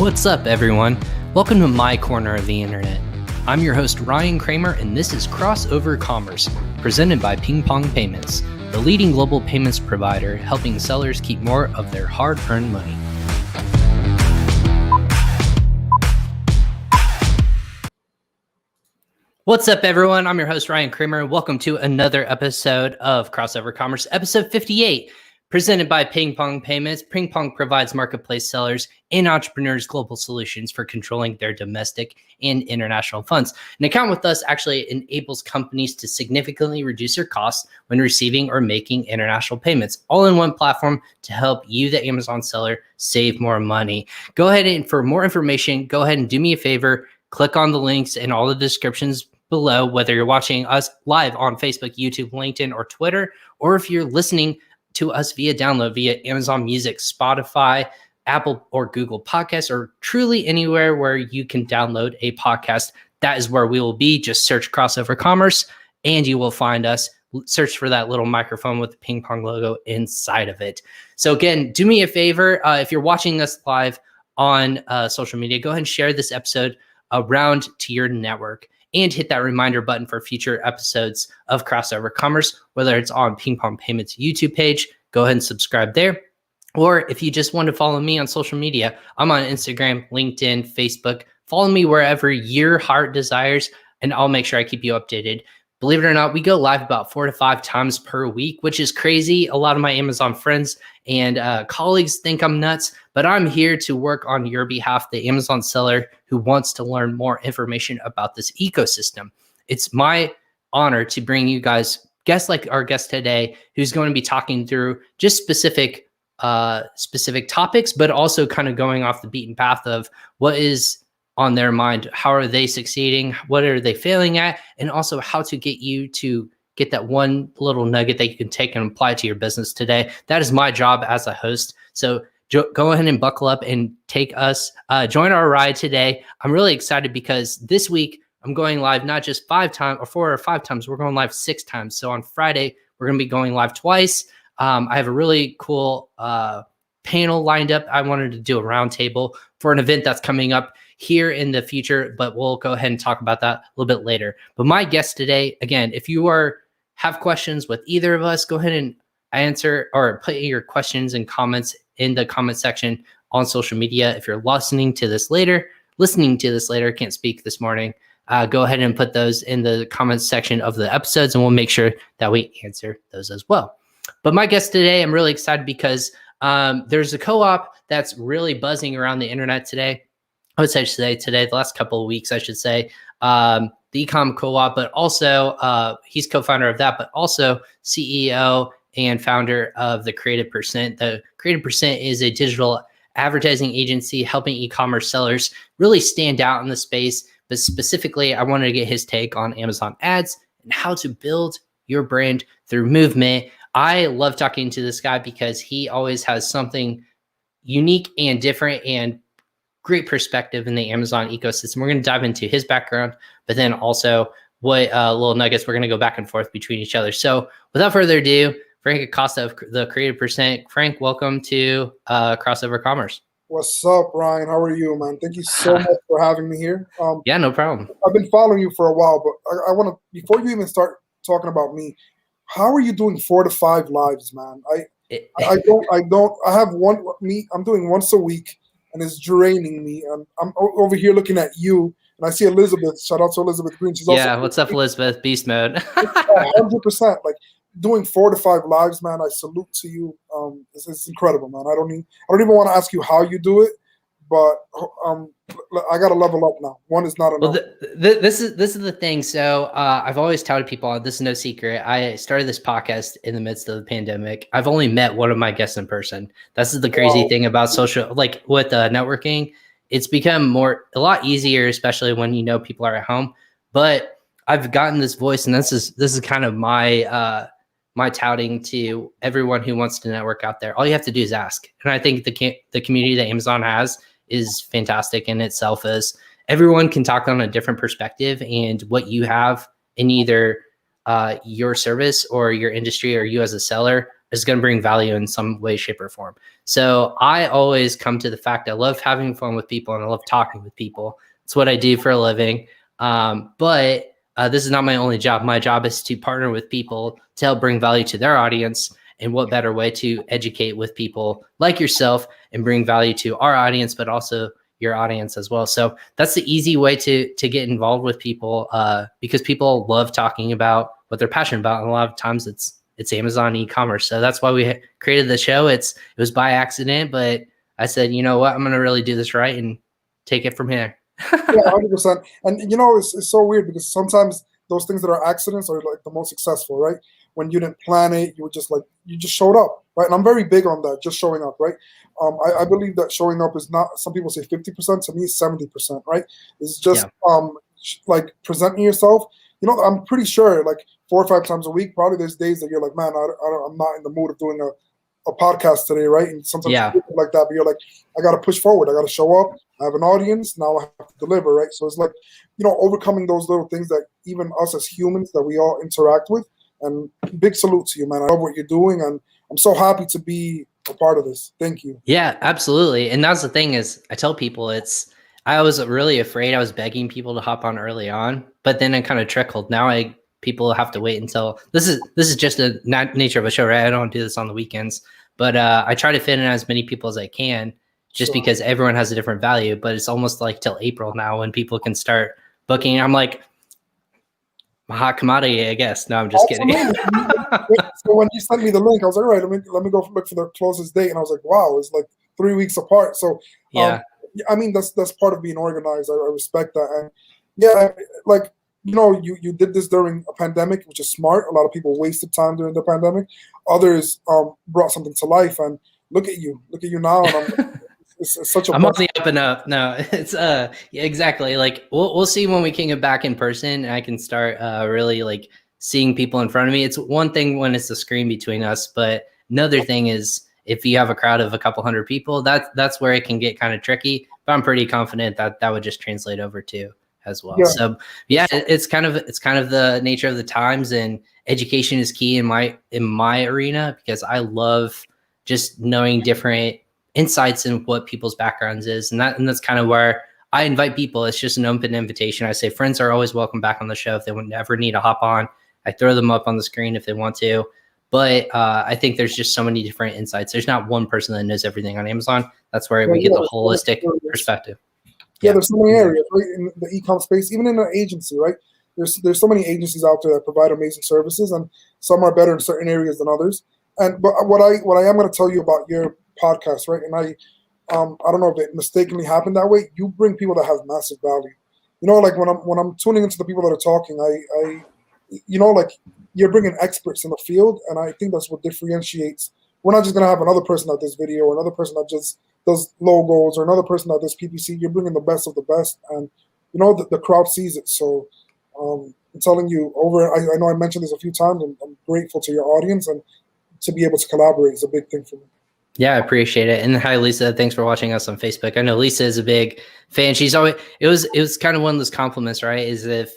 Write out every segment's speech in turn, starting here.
What's up, everyone? Welcome to my corner of the internet. I'm your host, Ryan Kramer, and this is Crossover Commerce, presented by PingPong Payments, the leading global payments provider helping sellers keep more of their hard-earned money. What's up, everyone? I'm your host, Ryan Kramer. Welcome to another episode of Crossover Commerce, episode 58. Presented by PingPong Payments. PingPong provides marketplace sellers and entrepreneurs global solutions for controlling their domestic and international funds. An account with us actually enables companies to significantly reduce their costs when receiving or making international payments, all in one platform to help you, the Amazon seller, save more money. Go ahead and for more information, go ahead and do me a favor, click on the links in all the descriptions below, whether you're watching us live on Facebook, YouTube, LinkedIn, or Twitter, or if you're listening to us via download via Amazon Music, Spotify, Apple or Google Podcasts, or truly anywhere where you can download a podcast. That is where we will be. Just search Crossover Commerce and you will find us. Search for that little microphone with the ping pong logo inside of it. So again, do me a favor. If you're watching us live on social media, go ahead and share this episode around to your network and hit that reminder button for future episodes of Crossover Commerce, whether it's on PingPong Payments YouTube page, go ahead and subscribe there. Or if you just want to follow me on social media, I'm on Instagram, LinkedIn, Facebook. Follow me wherever your heart desires, and I'll make sure I keep you updated. Believe it or not, we go live about 4 to 5 times per week, which is crazy. A lot of my Amazon friends and colleagues think I'm nuts, but I'm here to work on your behalf, the Amazon seller who wants to learn more information about this ecosystem. It's my honor to bring you guys guests like our guest today, who's going to be talking through just specific topics, but also kind of going off the beaten path of what is on their mind. How are they succeeding? What are they failing at? And also how to get you to get that one little nugget that you can take and apply to your business today. That is my job as a host. So go ahead and buckle up and take us, join our ride today. I'm really excited because this week I'm going live not just 5 times or 4 or 5 times, we're going live 6 times. So on Friday, we're going to be going live twice. I have a really cool panel lined up. I wanted to do a roundtable for an event that's coming up here in the future, but we'll go ahead and talk about that a little bit later. But my guest today, again, if you have questions with either of us, go ahead and answer or put your questions and comments in the comment section on social media. If you're listening to this later, can't speak this morning, go ahead and put those in the comments section of the episodes, and we'll make sure that we answer those as well. But my guest today, I'm really excited because there's a co-op that's really buzzing around the internet today. I would say today, the last couple of weeks, I should say, the Ecom Co-op, but also he's co-founder of that, but also CEO and founder of the Creative Percent. The Creative Percent is a digital advertising agency helping e-commerce sellers really stand out in the space. But specifically, I wanted to get his take on Amazon ads and how to build your brand through movement. I love talking to this guy because he always has something unique and different and great perspective in the Amazon ecosystem. We're going to dive into his background, but then also what little nuggets we're going to go back and forth between each other. So without further ado, Frank Acosta of the Creative Percent. Frank, welcome to Crossover Commerce. What's up, Ryan? How are you, man? Thank you so much for having me here. Yeah, no problem. I've been following you for a while, but I want to, before you even start talking about me, how are you doing 4 to 5 lives, man? I have one, I'm doing once a week, and it's draining me. And I'm over here looking at you, and I see Elizabeth. Shout out to Elizabeth Green. She's also what's up, Elizabeth? Beast mode. 100%. Like doing 4 to 5 lives, man. I salute to you. It's incredible, man. I don't even want to ask you how you do it, but I got to level up now. One is not enough. Well, this is the thing. So I've always touted people, this is no secret. I started this podcast in the midst of the pandemic. I've only met one of my guests in person. This is the crazy thing about social, like with networking. It's become a lot easier, especially when you know people are at home. But I've gotten this voice, and this is kind of my touting to everyone who wants to network out there. All you have to do is ask. And I think the community that Amazon has is fantastic in itself. As everyone can talk on a different perspective, and what you have in either your service or your industry or you as a seller is going to bring value in some way, shape, or form. So I always come to the fact I love having fun with people and I love talking with people. It's what I do for a living. But this is not my only job. My job is to partner with people to help bring value to their audience. And what better way to educate with people like yourself and bring value to our audience, but also your audience as well. So that's the easy way to get involved with people, because people love talking about what they're passionate about. And a lot of times it's Amazon e-commerce. So that's why we created the show. It was by accident, but I said, you know what, I'm going to really do this right and take it from here. Yeah, 100%. And you know, it's so weird because sometimes those things that are accidents are like the most successful, right? When you didn't plan it, you just showed up, right? And I'm very big on that, just showing up, right? I believe that showing up is not, some people say 50%, to me it's 70%, right? It's just like presenting yourself. You know, I'm pretty sure like 4 or 5 times a week, probably there's days that you're like, man, I'm not in the mood of doing a podcast today, right? And sometimes like that, but you're like, I got to push forward. I got to show up. I have an audience. Now I have to deliver, right? So it's like, you know, overcoming those little things that even us as humans that we all interact with. And big salute to you, man. I love what you're doing, and I'm so happy to be a part of this. Thank you. Yeah, absolutely. And that's the thing is, I tell people I was really afraid. I was begging people to hop on early on, but then it kind of trickled. Now people have to wait until this is just the nature of a show, right? I don't do this on the weekends, but I try to fit in as many people as I can, just because everyone has a different value. But it's almost like till April now when people can start booking. I'm like, a hot commodity, I guess. No, I'm just kidding. So when you sent me the link, I was like, all right, let me go look for the closest date, and I was like, wow, it's like 3 weeks apart. So I mean, that's part of being organized. I respect that, and yeah, like, you know, you did this during a pandemic, which is smart. A lot of people wasted time during the pandemic. Others brought something to life, and look at you now. And it's such a. I'm on the up and up. No, it's yeah, exactly. Like we'll see when we can get back in person, and I can start really like seeing people in front of me. It's one thing when it's a screen between us, but another thing is if you have a crowd of a couple hundred people, that's where it can get kind of tricky. But I'm pretty confident that would just translate over too as well. Yeah. So yeah, it's kind of the nature of the times, and education is key in my arena, because I love just knowing different insights in what people's backgrounds is, and that's kind of where I invite people. It's just an open invitation. I say friends are always welcome back on the show if they would ever need to hop on. I throw them up on the screen if they want to, but I think there's just so many different insights. There's not one person that knows everything on Amazon. That's where we get the holistic perspective. Yeah, there's so many areas, right, in the e-com space, even in an agency, right? There's so many agencies out there that provide amazing services, and some are better in certain areas than others. And but what I am going to tell you about your podcast, right? And I don't know if it mistakenly happened that way. You bring people that have massive value. You know, like when I'm tuning into the people that are talking, I you know, like you're bringing experts in the field, and I think that's what differentiates. We're not just going to have another person that does video, or another person that just does logos, or another person that does PPC. You're bringing the best of the best, and you know the crowd sees it. So I'm telling you, I know I mentioned this a few times, and I'm grateful to your audience, and to be able to collaborate is a big thing for me. Yeah, I appreciate it. And hi, Lisa. Thanks for watching us on Facebook. I know Lisa is a big fan. She's always, it was kind of one of those compliments, right? Is if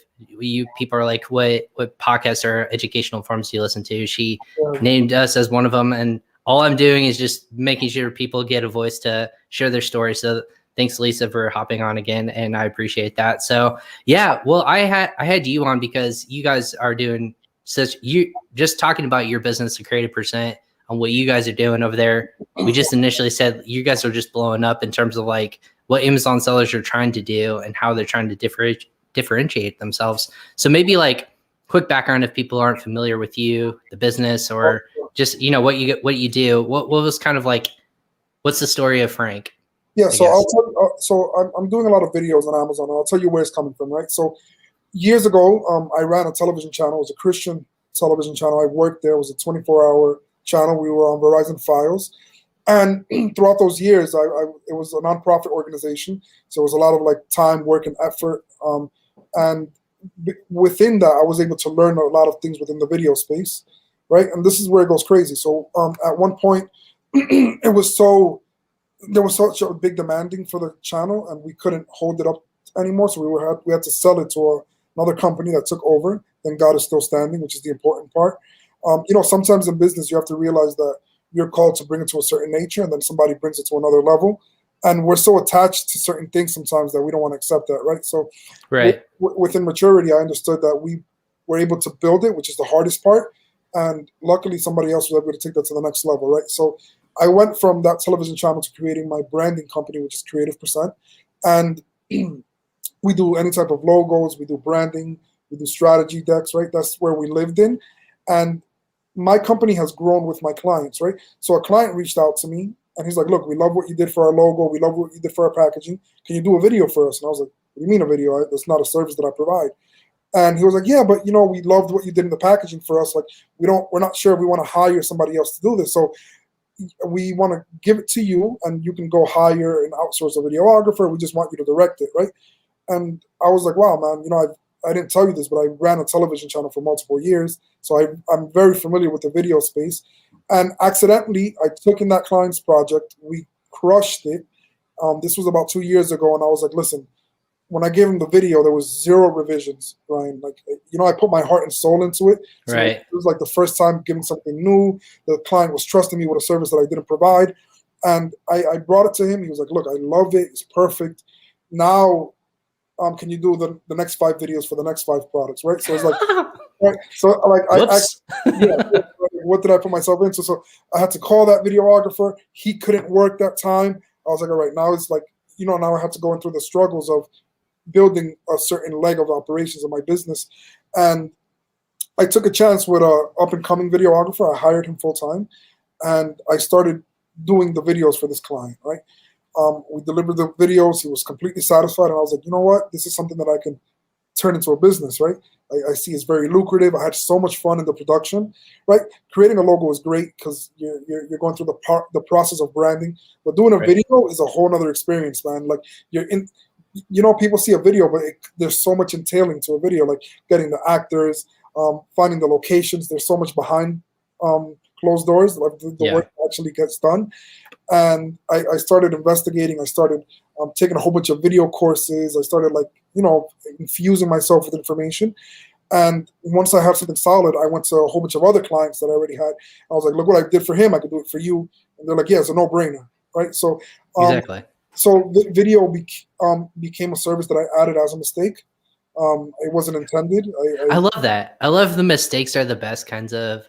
people are like, what podcasts or educational forums do you listen to? She named us as one of them. And all I'm doing is just making sure people get a voice to share their story. So thanks, Lisa, for hopping on again. And I appreciate that. So yeah, well, I had you on because you guys are doing you just talking about your business, the Creative Percent, on what you guys are doing over there. We just initially said you guys are just blowing up in terms of like what Amazon sellers are trying to do and how they're trying to differentiate themselves. So maybe like quick background if people aren't familiar with you, the business, or just, you know, what you do. What was kind of like, what's the story of Frank? Yeah, so I'll tell, I'm doing a lot of videos on Amazon, and I'll tell you where it's coming from, right? So years ago, I ran a television channel. It was a Christian television channel. I worked there. It was a 24-hour channel. We were on Verizon Files. And throughout those years, it was a nonprofit organization. So it was a lot of like time, work, and effort. And within that, I was able to learn a lot of things within the video space, right? And this is where it goes crazy. So at one point, there was such a big demanding for the channel, and we couldn't hold it up anymore. So we had to sell it to another company that took over. Then God is still standing, which is the important part. Sometimes in business you have to realize that you're called to bring it to a certain nature, and then somebody brings it to another level. And we're so attached to certain things sometimes that we don't want to accept that, right? So within maturity, I understood that we were able to build it, which is the hardest part. And luckily, somebody else was able to take that to the next level, right? So I went from that television channel to creating my branding company, which is Creative Percent. And we do any type of logos, we do branding, we do strategy decks, right? That's where we lived in. And my company has grown with my clients, right? So a client reached out to me, and he's like, look, we love what you did for our logo. We love what you did for our packaging. Can you do a video for us? And I was like, what do you mean a video? That's not a service that I provide. And he was like, yeah, but we loved what you did in the packaging for us. Like, we're not sure if we want to hire somebody else to do this. So we want to give it to you, and you can go hire and outsource a videographer. We just want you to direct it, right? And I was like, wow, man, I didn't tell you this, but I ran a television channel for multiple years. So I'm very familiar with the video space. And accidentally, I took in that client's project. We crushed it. This was about 2 years ago. And I was like, listen, when I gave him the video, there was 0 revisions, Ryan. Like, I put my heart and soul into it. So right. It was like the first time giving something new. The client was trusting me with a service that I didn't provide. And I brought it to him. He was like, look, I love it. It's perfect. Now, can you do the next 5 videos for the next 5 products, right? So it's like, right. So like, what did I put myself into? So I had to call that videographer. He couldn't work that time. I was like, all right, now it's like, now I have to go through the struggles of building a certain leg of operations of my business. And I took a chance with a up and coming videographer. I hired him full time, and I started doing the videos for this client, right? We delivered the videos. He was completely satisfied. And I was like, you know what? This is something that I can turn into a business, right? I see it's very lucrative. I had so much fun in the production, right? Creating a logo is great because you're going through the process of branding. But doing a video is a whole nother experience, man. Like, you're in, people see a video, but there's so much entailing to a video, like getting the actors, finding the locations. There's so much behind closed doors, like the work actually gets done. And I started investigating. I started taking a whole bunch of video courses. I started infusing myself with information. And once I had something solid, I went to a whole bunch of other clients that I already had. I was like, look what I did for him. I could do it for you. And they're like, yeah, it's a no-brainer, right? So exactly. So the video became a service that I added as a mistake. It wasn't intended. I love that. I love the mistakes are the best kinds of,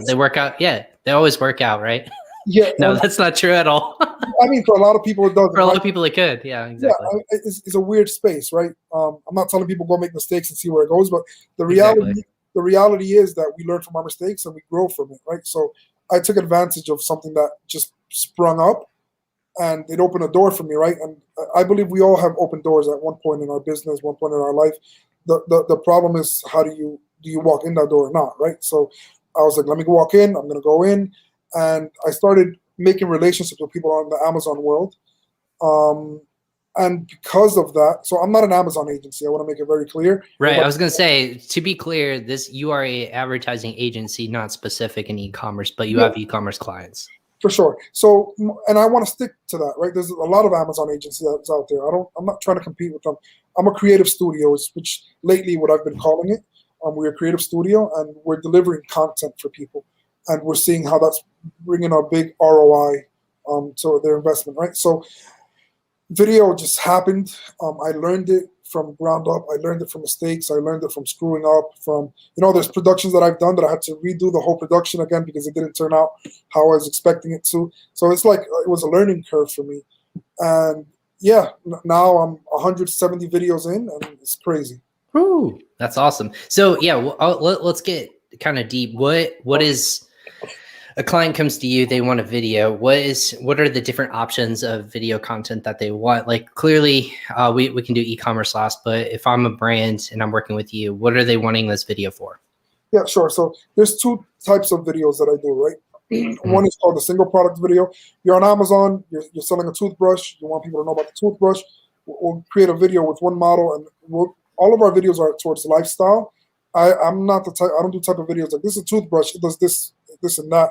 they work out. Yeah, they always work out, right? Yeah. No, that's not true at all. I mean, for a lot of people, it does. For a lot of people, it could. Yeah, exactly. Yeah, it's a weird space, right? I'm not telling people go make mistakes and see where it goes, but the reality is that we learn from our mistakes and we grow from it, right? So I took advantage of something that just sprung up, and it opened a door for me, right? And I believe we all have open doors at one point in our business, one point in our life. The problem is, how do you walk in that door or not, right? So I was like, let me walk in. I'm going to go in. And I started making relationships with people on the Amazon world. And because of that, so I'm not an Amazon agency. I want to make it very clear. Right. I was going to say, to be clear, you are a advertising agency, not specific in e-commerce, but you have e-commerce clients. For sure. So, and I want to stick to that, right? There's a lot of Amazon agencies that's out there. I'm not trying to compete with them. I'm a creative studio, which lately what I've been calling it. We're a creative studio, and we're delivering content for people. And we're seeing how that's bringing a big ROI to their investment, right? So video just happened. I learned it from ground up. I learned it from mistakes. I learned it from screwing up. There's productions that I've done that I had to redo the whole production again because it didn't turn out how I was expecting it to. So it's like it was a learning curve for me. And yeah, now I'm 170 videos in, and it's crazy. Ooh, that's awesome. So yeah, let's get kind of deep. What is a client comes to you, they want a video. What are the different options of video content that they want? Like, clearly we can do e-commerce last, but if I'm a brand and I'm working with you, what are they wanting this video for? Yeah, sure. So there's 2 types of videos that I do, right? One is called the single product video. You're on Amazon, you're selling a toothbrush, you want people to know about the toothbrush. We'll create a video with one model, and all of our videos are towards lifestyle. I'm not the type. I don't do type of videos like, this is a toothbrush, it does this and that.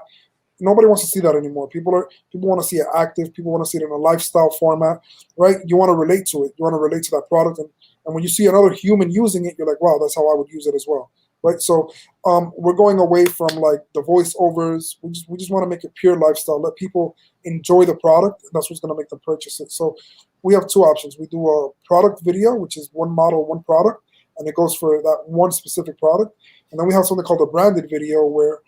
Nobody wants to see that anymore. People want to see it active. People want to see it in a lifestyle format, right? You want to relate to it. You want to relate to that product, and when you see another human using it, you're like, wow, that's how I would use it as well. right? So we're going away from like the voiceovers. We just want to make it pure lifestyle. Let people enjoy the product. And that's what's going to make them purchase it. So we have two options. We do a product video, which is one model, one product, and it goes for that one specific product. And then we have something called a branded video where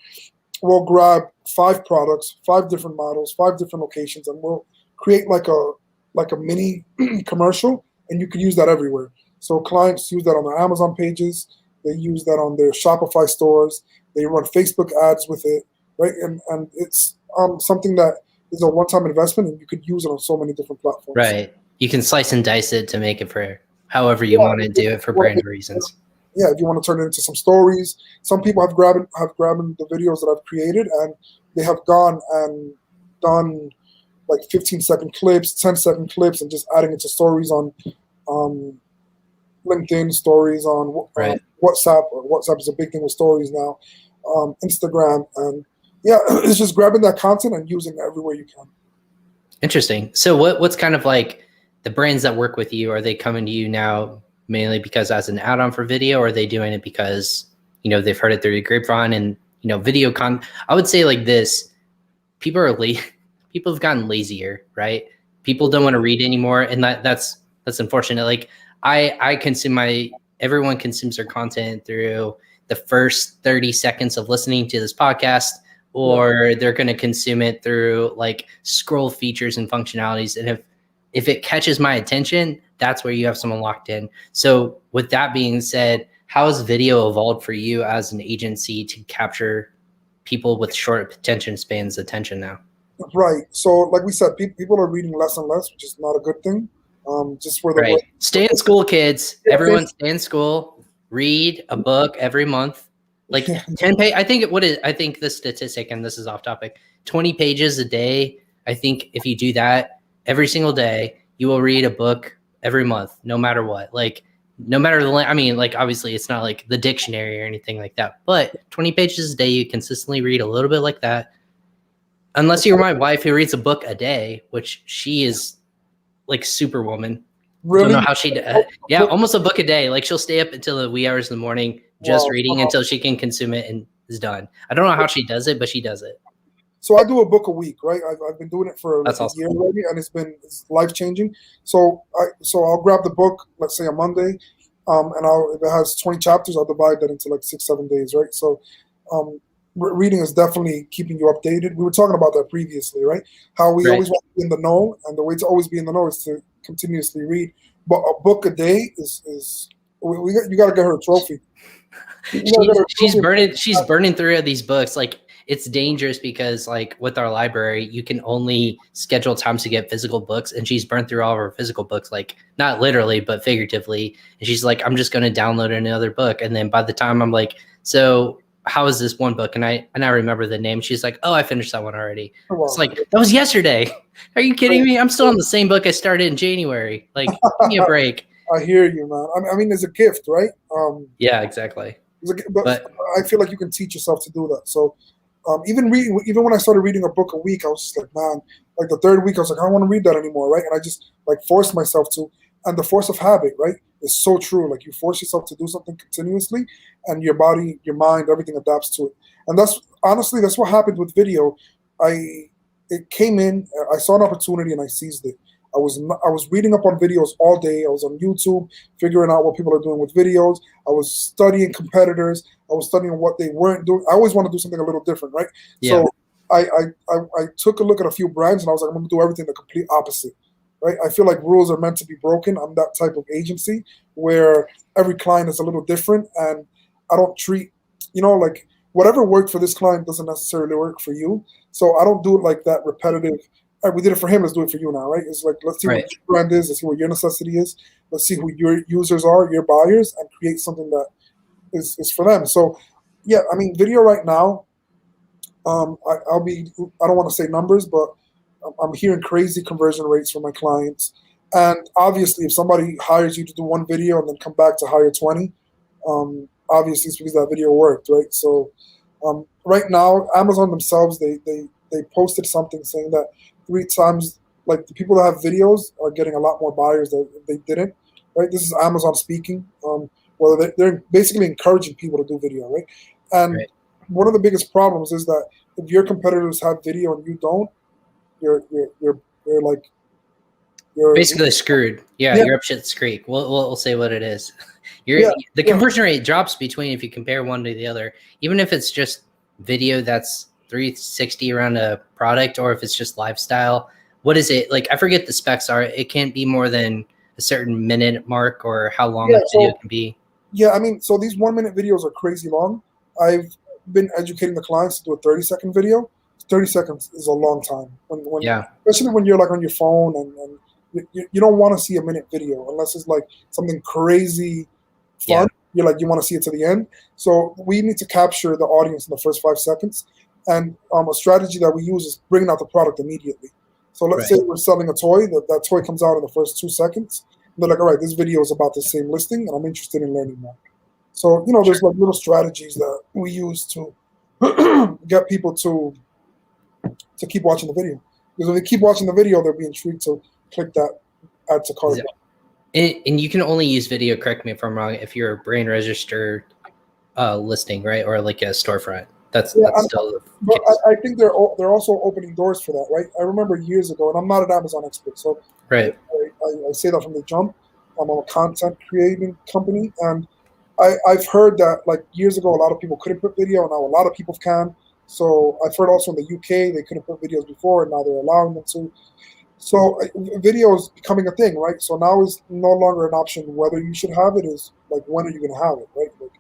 we'll grab 5 products, 5 different models, 5 different locations, and we'll create like a mini commercial, and you can use that everywhere. So clients use that on their Amazon pages. They use that on their Shopify stores. They run Facebook ads with it, right? And it's something that is a one-time investment, and you could use it on so many different platforms. Right. You can slice and dice it to make it for however you want to do it for brand reasons. Yeah, if you want to turn it into some stories. Some people have grabbed the videos that I've created, and they have gone and done like 15-second clips, 10-second clips, and just adding it to stories on LinkedIn, stories on WhatsApp. WhatsApp is a big thing with stories now. Instagram, and yeah, it's just grabbing that content and using it everywhere you can. Interesting. So what's kind of like the brands that work with you? Are they coming to you now mainly because as an add-on for video, or are they doing it because, you know, they've heard it through the grapevine and, you know, video I would say like this, people have gotten lazier, right? People don't want to read anymore. And that's unfortunate. Like everyone consumes their content through the first 30 seconds of listening to this podcast, or they're going to consume it through like scroll features and functionalities. And if it catches my attention, that's where you have someone locked in. So with that being said, how has video evolved for you as an agency to capture people with short attention spans attention now? Right. So like we said, people are reading less and less, which is not a good thing. Just for the right. Stay in school, kids. Yeah, everyone stay in school. Read a book every month. Like 10 pages. I think the statistic, and this is off topic, 20 pages a day. I think if you do that every single day, you will read a book every month, no matter what. Like, no matter like obviously it's not like the dictionary or anything like that, but 20 pages a day, you consistently read a little bit like that. Unless you're my wife who reads a book a day, which she is like superwoman. Really? Don't know how she almost a book a day. Like she'll stay up until the wee hours in the morning just reading until she can consume it and is done. I don't know how she does it, but she does it. So I do a book a week, right? I've been doing it for like a year already, and it's life changing. So I'll grab the book, let's say on Monday, and if it has 20 chapters, I'll divide that into like 6-7 days, right? So reading is definitely keeping you updated. We were talking about that previously, right? How we always want to be in the know, and the way to always be in the know is to continuously read. But a book a day is you got to get her a trophy. She's burning through these books. Like, it's dangerous because like with our library, you can only schedule times to get physical books, and she's burned through all of her physical books, like not literally, but figuratively. And she's like, I'm just going to download another book. And then by the time I'm like, so how is this one book? And I remember the name. She's like, oh, I finished that one already. Oh, wow. It's like, that was yesterday. Are you kidding me? I'm still on the same book I started in January. Like, give me a break. I hear you, man. I mean, it's a gift, right? Yeah, exactly. But I feel like you can teach yourself to do that. So even when I started reading a book a week, I was just like, man, like the third week, I was like, I don't want to read that anymore, right? And I just like forced myself to. And the force of habit, right, is so true. Like you force yourself to do something continuously, and your body, your mind, everything adapts to it. And that's what happened with video. It came in, I saw an opportunity, and I seized it. I was reading up on videos all day. I was on YouTube figuring out what people are doing with videos. I was studying competitors. I was studying what they weren't doing. I always want to do something a little different, right? Yeah. So I took a look at a few brands, and I was like, I'm going to do everything the complete opposite. Right? I feel like rules are meant to be broken. I'm that type of agency where every client is a little different, and I don't treat, like whatever worked for this client doesn't necessarily work for you. So I don't do it like that repetitive. All right, we did it for him, let's do it for you now, right? It's like, let's see what your brand is, let's see what your necessity is, let's see who your users are, your buyers, and create something that is for them. So yeah, I mean, video right now, I don't want to say numbers, but I'm hearing crazy conversion rates from my clients. And obviously, if somebody hires you to do one video and then come back to hire 20, obviously it's because that video worked, right? So right now, Amazon themselves, they posted something saying that 3 times, like the people that have videos are getting a lot more buyers than they didn't, right? This is Amazon speaking. Well, they're basically encouraging people to do video, right? And one of the biggest problems is that if your competitors have video and you don't, you're like you're basically screwed. Yeah, you're up shit's creek. We'll say what it is. The conversion rate drops between if you compare one to the other, even if it's just video that's 360 around a product, or if it's just lifestyle. What is it like? I forget the specs are. It can't be more than a certain minute mark, or how long a video can be. Yeah, I mean, so these 1 minute videos are crazy long. I've been educating the clients to do a 30-second video. 30 seconds is a long time. Especially when you're like on your phone and you don't want to see a minute video unless it's like something crazy fun. You're like, you want to see it to the end. So we need to capture the audience in the first 5 seconds. And a strategy that we use is bringing out the product immediately. So let's say we're selling a toy, that toy comes out in the first 2 seconds. They're like, all right, this video is about the same listing, and I'm interested in learning more. So, there's like little strategies that we use to get people to keep watching the video. Because if they keep watching the video, they'll be intrigued to click that add to cart. And you can only use video, correct me if I'm wrong, if you're a brand registered listing, right? Or like a storefront. That's still. But I think they're also opening doors for that, right? I remember years ago, and I'm not an Amazon expert, so I say that from the jump. I'm a content creating company, and I've heard that like years ago, a lot of people couldn't put video, and now a lot of people can. So I've heard also in the UK they couldn't put videos before, and now they're allowing them to. So video is becoming a thing, right? So now is no longer an option whether you should have it. Is like, when are you going to have it, right? Like,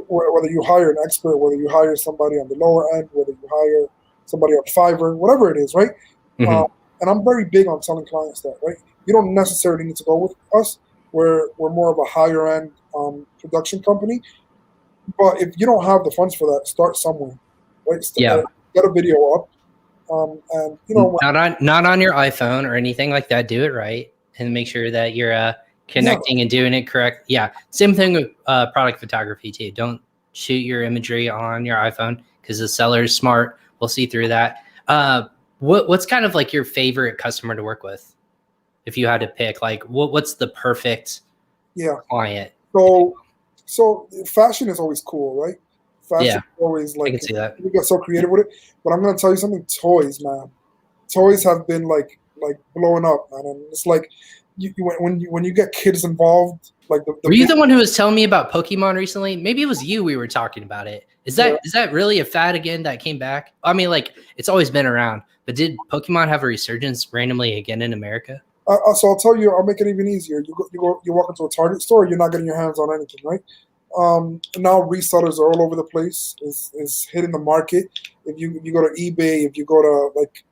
whether you hire an expert, whether you hire somebody on the lower end, whether you hire somebody on Fiverr, whatever it is, right? And I'm very big on telling clients that, right? You don't necessarily need to go with us. We're more of a higher end production company. But if you don't have the funds for that, start somewhere, right? Get a video up. And not on your iPhone or anything like that. Do it right and make sure that you're connecting and doing it correct. Yeah. Same thing with product photography too. Don't shoot your imagery on your iPhone because the seller is smart. We'll see through that. What's kind of like your favorite customer to work with? If you had to pick, like what's the perfect client? So fashion is always cool, right? Fashion is always like, I can see that. We get so creative with it. But I'm gonna tell you something, toys, man. Toys have been like blowing up, man. And it's like when you get kids involved, like were you the one who was telling me about Pokemon recently? Maybe it was you. We were talking about it. Is that really a fad again that came back? I mean, like it's always been around, but did Pokemon have a resurgence randomly again in America? So I'll tell you. I'll make it even easier. You walk into a Target store, you're not getting your hands on anything, right? Now resellers are all over the place. Is hitting the market. If you go to eBay, if you go to like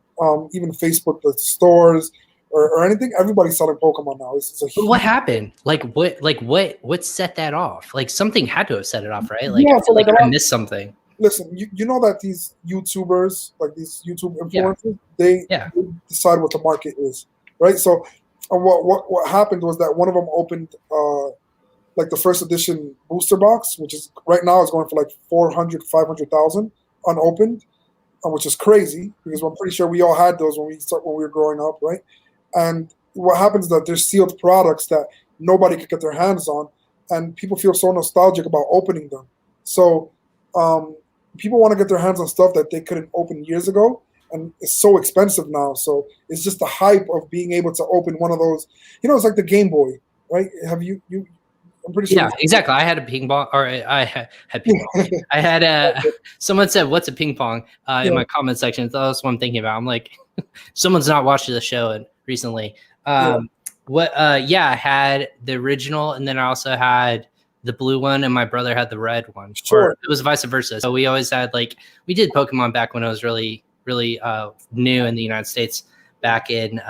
even Facebook, the stores or anything, everybody's selling Pokemon now. What happened? What set that off? Like something had to have set it off, right? Like I missed something. Listen, you know that these YouTubers, like these YouTube influencers, they decide what the market is, right? So what happened was that one of them opened like the first edition booster box, which is right now is going for like 400, 500,000 unopened, which is crazy because I'm pretty sure we all had those when we were growing up, right? And what happens is that there's sealed products that nobody could get their hands on, and people feel so nostalgic about opening them. So people want to get their hands on stuff that they couldn't open years ago, and it's so expensive now. So it's just the hype of being able to open one of those. It's like the Game Boy, right? Have you I'm pretty sure. Yeah, exactly. I had a ping pong, or I had ping pong. I had someone said, "What's a ping pong?" In my comment section. So that's what I'm thinking about. I'm like, someone's not watched the show recently. I had the original, and then I also had the blue one, and my brother had the red one. Sure. Or it was vice versa. So we always had we did Pokemon back when it was really, really new in the United States back in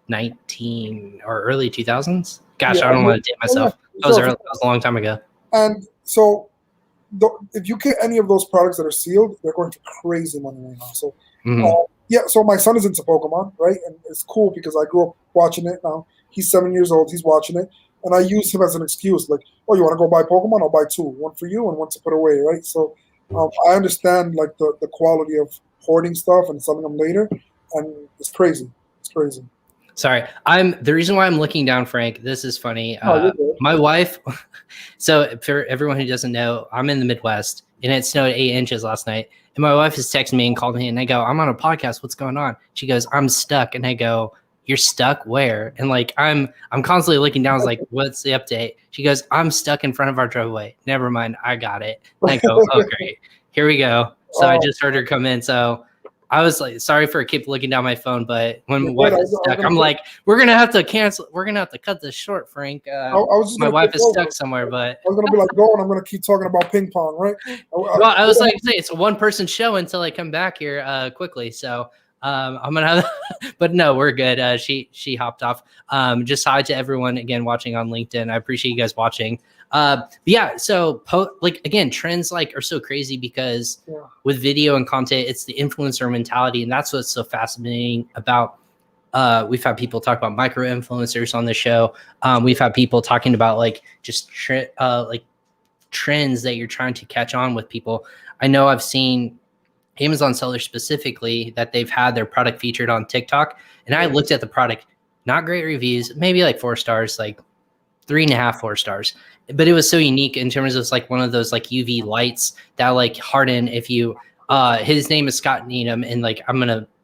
19 or early 2000s. Gosh, I don't want to date myself. That was a long time ago. And so if you get any of those products that are sealed, they're going for crazy money right now. So so my son is into Pokemon, right? And it's cool because I grew up watching it. Now he's 7 years old. He's watching it. And I use him as an excuse. Like, oh, you want to go buy Pokemon? I'll buy two. One for you and one to put away, right? So I understand the quality of hoarding stuff and selling them later. And it's crazy. It's crazy. Sorry, the reason why I'm looking down, Frank. This is funny. My wife. So for everyone who doesn't know, I'm in the Midwest, and it snowed 8 inches last night. And my wife has texted me and called me, and I go, "I'm on a podcast. What's going on?" She goes, "I'm stuck," and I go, "You're stuck where?" And like I'm constantly looking down. I was like, "What's the update?" She goes, "I'm stuck in front of our driveway." Never mind, I got it. And I go, "Oh great, here we go." So I just heard her come in. So I was like, sorry for keep looking down my phone, but when my wife is stuck, I'm like, we're gonna have to cancel. We're gonna have to cut this short, Frank. My wife is stuck somewhere, but I was gonna be like, go, and I'm gonna keep talking about ping pong, right? Well, I was like, say it's a one-person show until I come back here quickly. So I'm gonna have, but no, we're good. She hopped off. Just hi to everyone again watching on LinkedIn. I appreciate you guys watching. But yeah, so like again, trends like are so crazy because with video and content, it's the influencer mentality, and that's what's so fascinating about. We've had people talk about micro influencers on the show. We've had people talking about like just like trends that you're trying to catch on with people. I know I've seen Amazon sellers specifically that they've had their product featured on TikTok, and I looked at the product, not great reviews, maybe like 4 stars, like 3.5, 4 stars. But it was so unique in terms of like one of those like UV lights that like harden if you his name is Scott Needham, and like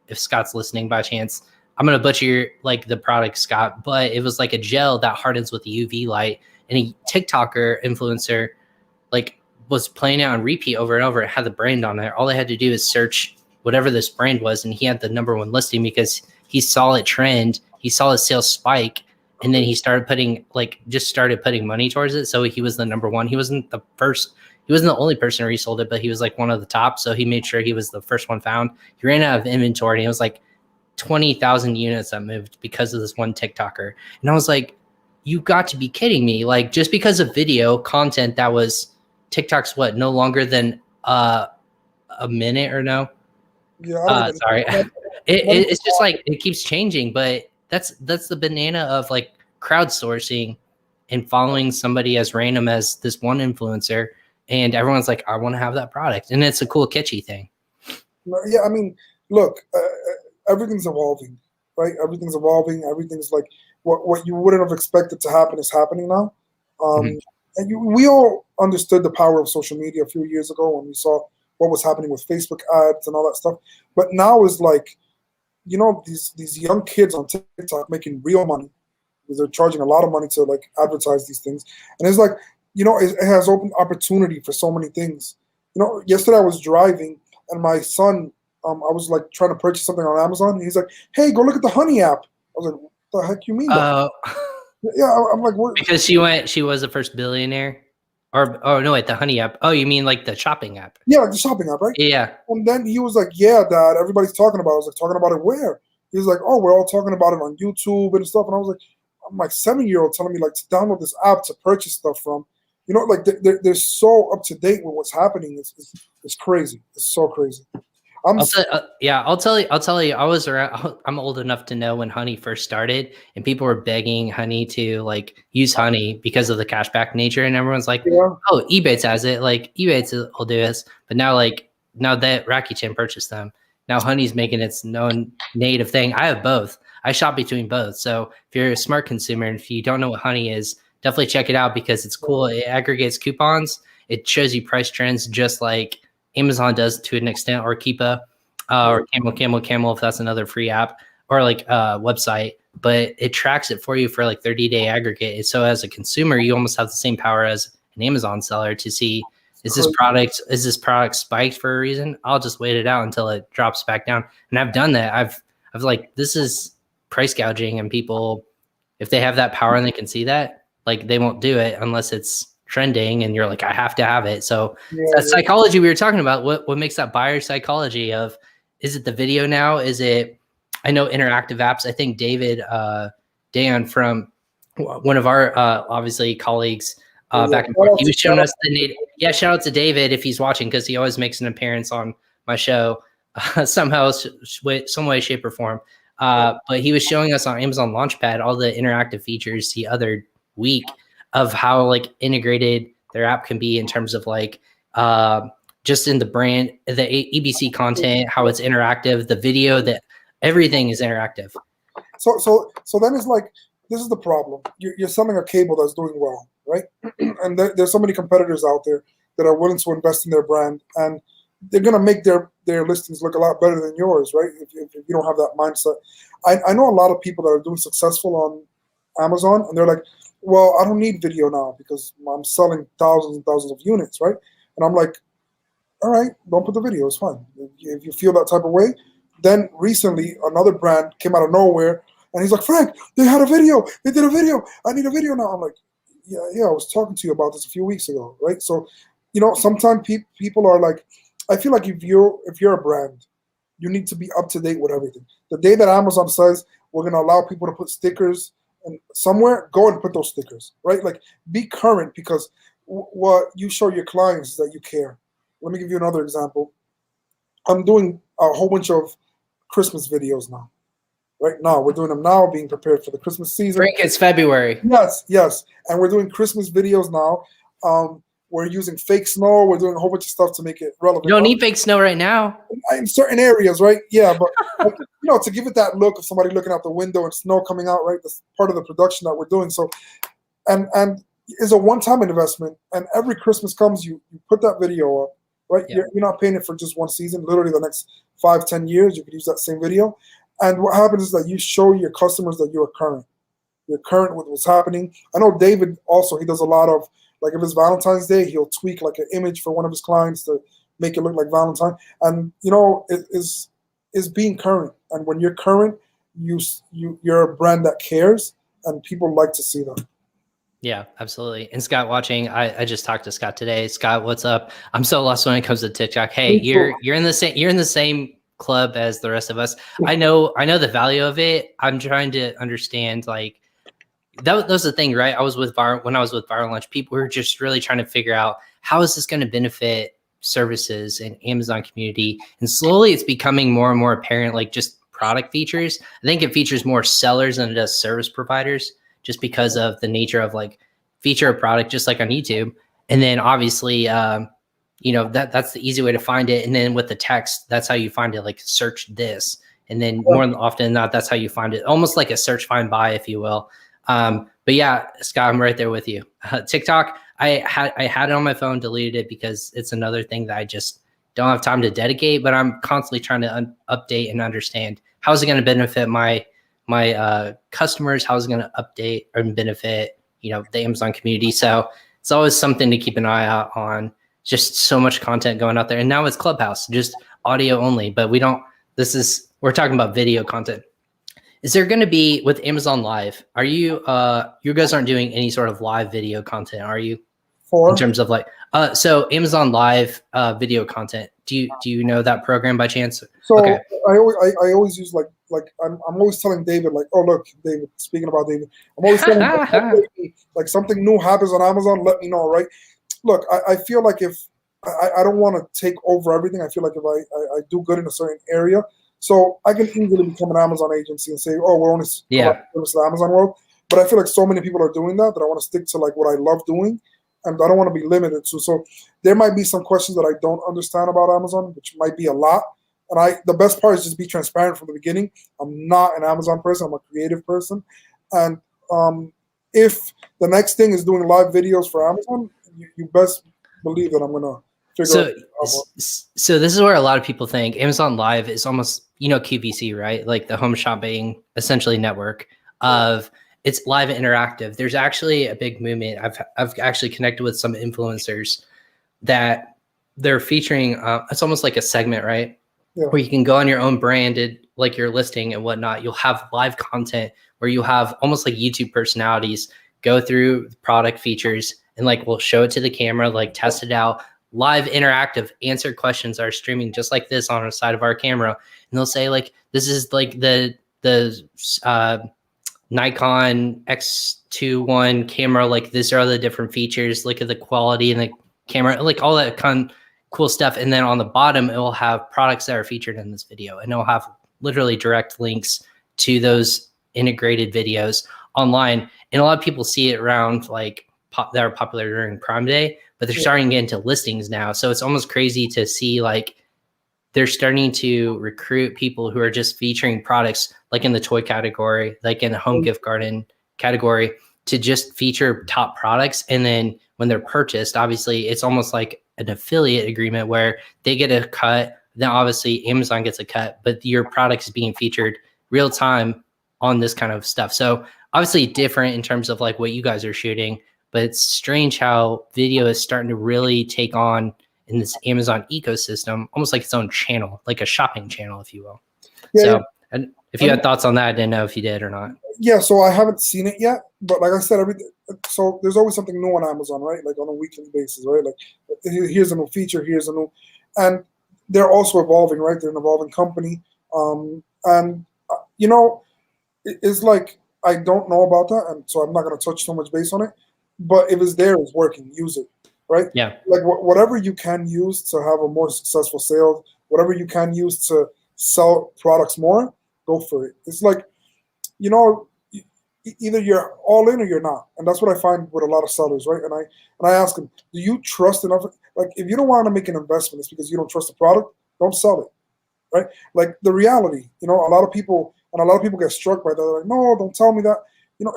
if Scott's listening by chance, I'm gonna butcher like the product, Scott, but it was like a gel that hardens with the UV light, and a TikToker influencer like was playing it on repeat over and over. It had the brand on there. All they had to do is search whatever this brand was, and he had the #1 listing because he saw it trend, he saw his sales spike. And then he started putting money towards it. So he was the #1. He wasn't the first. He wasn't the only person who resold it, but he was like one of the top. So he made sure he was the first one found. He ran out of inventory, and it was like 20,000 units that moved because of this one TikToker. And I was like, you got to be kidding me. Like just because of video content that was TikTok's no longer than a minute or no? Yeah. Sorry. It's just like it keeps changing, but that's the banana of like crowdsourcing and following somebody as random as this one influencer, and everyone's like, I want to have that product, and it's a cool kitschy thing. Yeah, I mean, look, everything's evolving, right? Everything's evolving. Everything's like what you wouldn't have expected to happen is happening now. And we all understood the power of social media a few years ago when we saw what was happening with Facebook ads and all that stuff. But now is like, you know, these young kids on TikTok making real money because they're charging a lot of money to like advertise these things. And it's like, you know, it has opened opportunity for so many things. You know, yesterday I was driving and my son, I was like trying to purchase something on Amazon. And he's like, hey, go look at the Honey app. I was like, what the heck you mean? Yeah, I'm like, what? Because she was the first billionaire. Oh no, wait, the Honey app. Oh, you mean like the shopping app? Yeah, like the shopping app, right? Yeah. And then he was like, yeah, Dad, everybody's talking about it. I was like, talking about it where? He was like, oh, we're all talking about it on YouTube and stuff. And I was like, I'm like 7-year-old telling me like to download this app to purchase stuff from. You know, like they're so up to date with what's happening. It's crazy. It's so crazy. I'll tell you. I was around. I'm old enough to know when Honey first started, and people were begging Honey to like use Honey because of the cashback nature, and everyone's like, "Oh, Ebates has it. Like Ebates will do this." But now that Rakuten purchased them, now Honey's making its known native thing. I have both. I shop between both. So if you're a smart consumer and if you don't know what Honey is, definitely check it out because it's cool. It aggregates coupons. It shows you price trends just like Amazon does to an extent, or Keepa, or Camel, if that's another free app, or like website, but it tracks it for you for like 30-day aggregate. So as a consumer, you almost have the same power as an Amazon seller to see, is this product spiked for a reason? I'll just wait it out until it drops back down. And I've done that. I've like, this is price gouging, and people, if they have that power and they can see that, like they won't do it unless it's trending and you're like, I have to have it. So that psychology we were talking about, what makes that buyer psychology of, is it the video now? Is it, I know interactive apps. I think Dan from one of our obviously colleagues back and forth, he was showing us shout out to David if he's watching, because he always makes an appearance on my show somehow, some way, shape or form. But he was showing us on Amazon Launchpad all the interactive features the other week of how like integrated their app can be in terms of like just in the brand, the EBC content, how it's interactive, the video, that everything is interactive. So then it's like, this is the problem. You're selling a cable that's doing well, right? And there's so many competitors out there that are willing to invest in their brand, and they're going to make their listings look a lot better than yours, right? If you don't have that mindset. I know a lot of people that are doing successful on Amazon, and they're like, well, I don't need video now because I'm selling thousands and thousands of units, right? And I'm like, all right, don't put the video. It's fine. If you feel that type of way. Then recently, another brand came out of nowhere, and he's like, Frank, they had a video. They did a video. I need a video now. I'm like, yeah, I was talking to you about this a few weeks ago, right? So, sometimes people are like, I feel like if you're a brand, you need to be up to date with everything. The day that Amazon says we're going to allow people to put stickers and somewhere, go and put those stickers, right? Like, be current, because what you show your clients is that you care. Let me give you another example. I'm doing a whole bunch of Christmas videos now. Right now, we're doing them now, being prepared for the Christmas season. Frank, it's February. Yes. And we're doing Christmas videos now. We're using fake snow. We're doing a whole bunch of stuff to make it relevant. You don't need fake snow right now. In certain areas, right? Yeah, but to give it that look of somebody looking out the window and snow coming out, right? That's part of the production that we're doing. So, and it's a one-time investment. And every Christmas comes, you put that video up, right? Yeah. You're not paying it for just one season. Literally, the next 5-10 years, you could use that same video. And what happens is that you show your customers that you're current. You're current with what's happening. I know David also, he does a lot of, like, if it's Valentine's Day, he'll tweak like an image for one of his clients to make it look like Valentine. And, it is being current. And when you're current, you're a brand that cares, and people like to see that. Yeah, absolutely. And Scott watching, I just talked to Scott today. Scott, what's up? I'm so lost when it comes to TikTok. Hey, you're in the same club as the rest of us. I know the value of it. I'm trying to understand, like, that was the thing, right? When I was with Viral Lunch, people were just really trying to figure out, how is this going to benefit services and Amazon community? And slowly it's becoming more and more apparent, like, just product features. I think it features more sellers than it does service providers, just because of the nature of, like, feature a product, just like on YouTube. And then obviously, that's the easy way to find it. And then with the text, that's how you find it, like, search this. And then more often than not, that's how you find it, almost like a search, find, buy, if you will. But yeah, Scott, I'm right there with you. TikTok, I had it on my phone, deleted it because it's another thing that I just don't have time to dedicate, but I'm constantly trying to update and understand, how is it going to benefit my customers? How is it going to update and benefit, the Amazon community? So it's always something to keep an eye out on. Just so much content going out there. And now it's Clubhouse, just audio only, but we're talking about video content. Is there going to be, with Amazon Live, are you guys aren't doing any sort of live video content, are you? In terms of, like, so Amazon Live video content, do you know that program by chance? So okay. I always use, like I'm always telling David, like, oh, look, David, speaking about David, I'm always telling him, like, something new happens on Amazon, let me know, right? Look, I feel like if I don't want to take over everything. I feel like if I do good in a certain area, so I can easily become an Amazon agency and say, oh, we're only service the Amazon world. But I feel like so many people are doing that I want to stick to, like, what I love doing, and I don't want to be limited to. So there might be some questions that I don't understand about Amazon, which might be a lot. And the best part is just be transparent from the beginning. I'm not an Amazon person. I'm a creative person. And if the next thing is doing live videos for Amazon, you best believe that I'm going to figure it out. So this is where a lot of people think Amazon Live is almost, QVC, right? Like the home shopping, essentially, network of it's live and interactive. There's actually a big movement. I've actually connected with some influencers that they're featuring. It's almost like a segment, right? Yeah. Where you can go on your own branded, like your listing and whatnot. You'll have live content where you have almost like YouTube personalities go through product features and, like, we'll show it to the camera, like, test it out. Live interactive, answer questions are streaming just like this on the side of our camera. And they'll say, like, this is like the Nikon X21 camera, like, these are all the different features, look at the quality and the camera, like, all that cool stuff. And then on the bottom, it will have products that are featured in this video, and it'll have literally direct links to those integrated videos online. And a lot of people see it around, like, that are popular during Prime Day, but they're starting to get into listings now. So it's almost crazy to see, like, they're starting to recruit people who are just featuring products like in the toy category, like in the home gift garden category, to just feature top products. And then when they're purchased, obviously it's almost like an affiliate agreement where they get a cut. Then obviously Amazon gets a cut, but your product is being featured real time on this kind of stuff. So obviously different in terms of like what you guys are shooting, but it's strange how video is starting to really take on in this Amazon ecosystem, almost like its own channel, like a shopping channel, if you will. Yeah, so, and if you had thoughts on that, I didn't know if you did or not. Yeah, so I haven't seen it yet, but like I said, so there's always something new on Amazon, right? Like on a weekly basis, right? Like here's a new feature, here's a new, and they're also evolving, right? They're an evolving company, and it's like I don't know about that, and so I'm not going to touch too much base on it. But if it's there, it's working. Use it, right? Yeah. Like whatever you can use to have a more successful sale, whatever you can use to sell products more, go for it. It's like, either you're all in or you're not, and that's what I find with a lot of sellers, right? And I ask them, do you trust enough? Like, if you don't want to make an investment, it's because you don't trust the product. Don't sell it, right? Like the reality, a lot of people get struck by that. They're like, no, don't tell me that.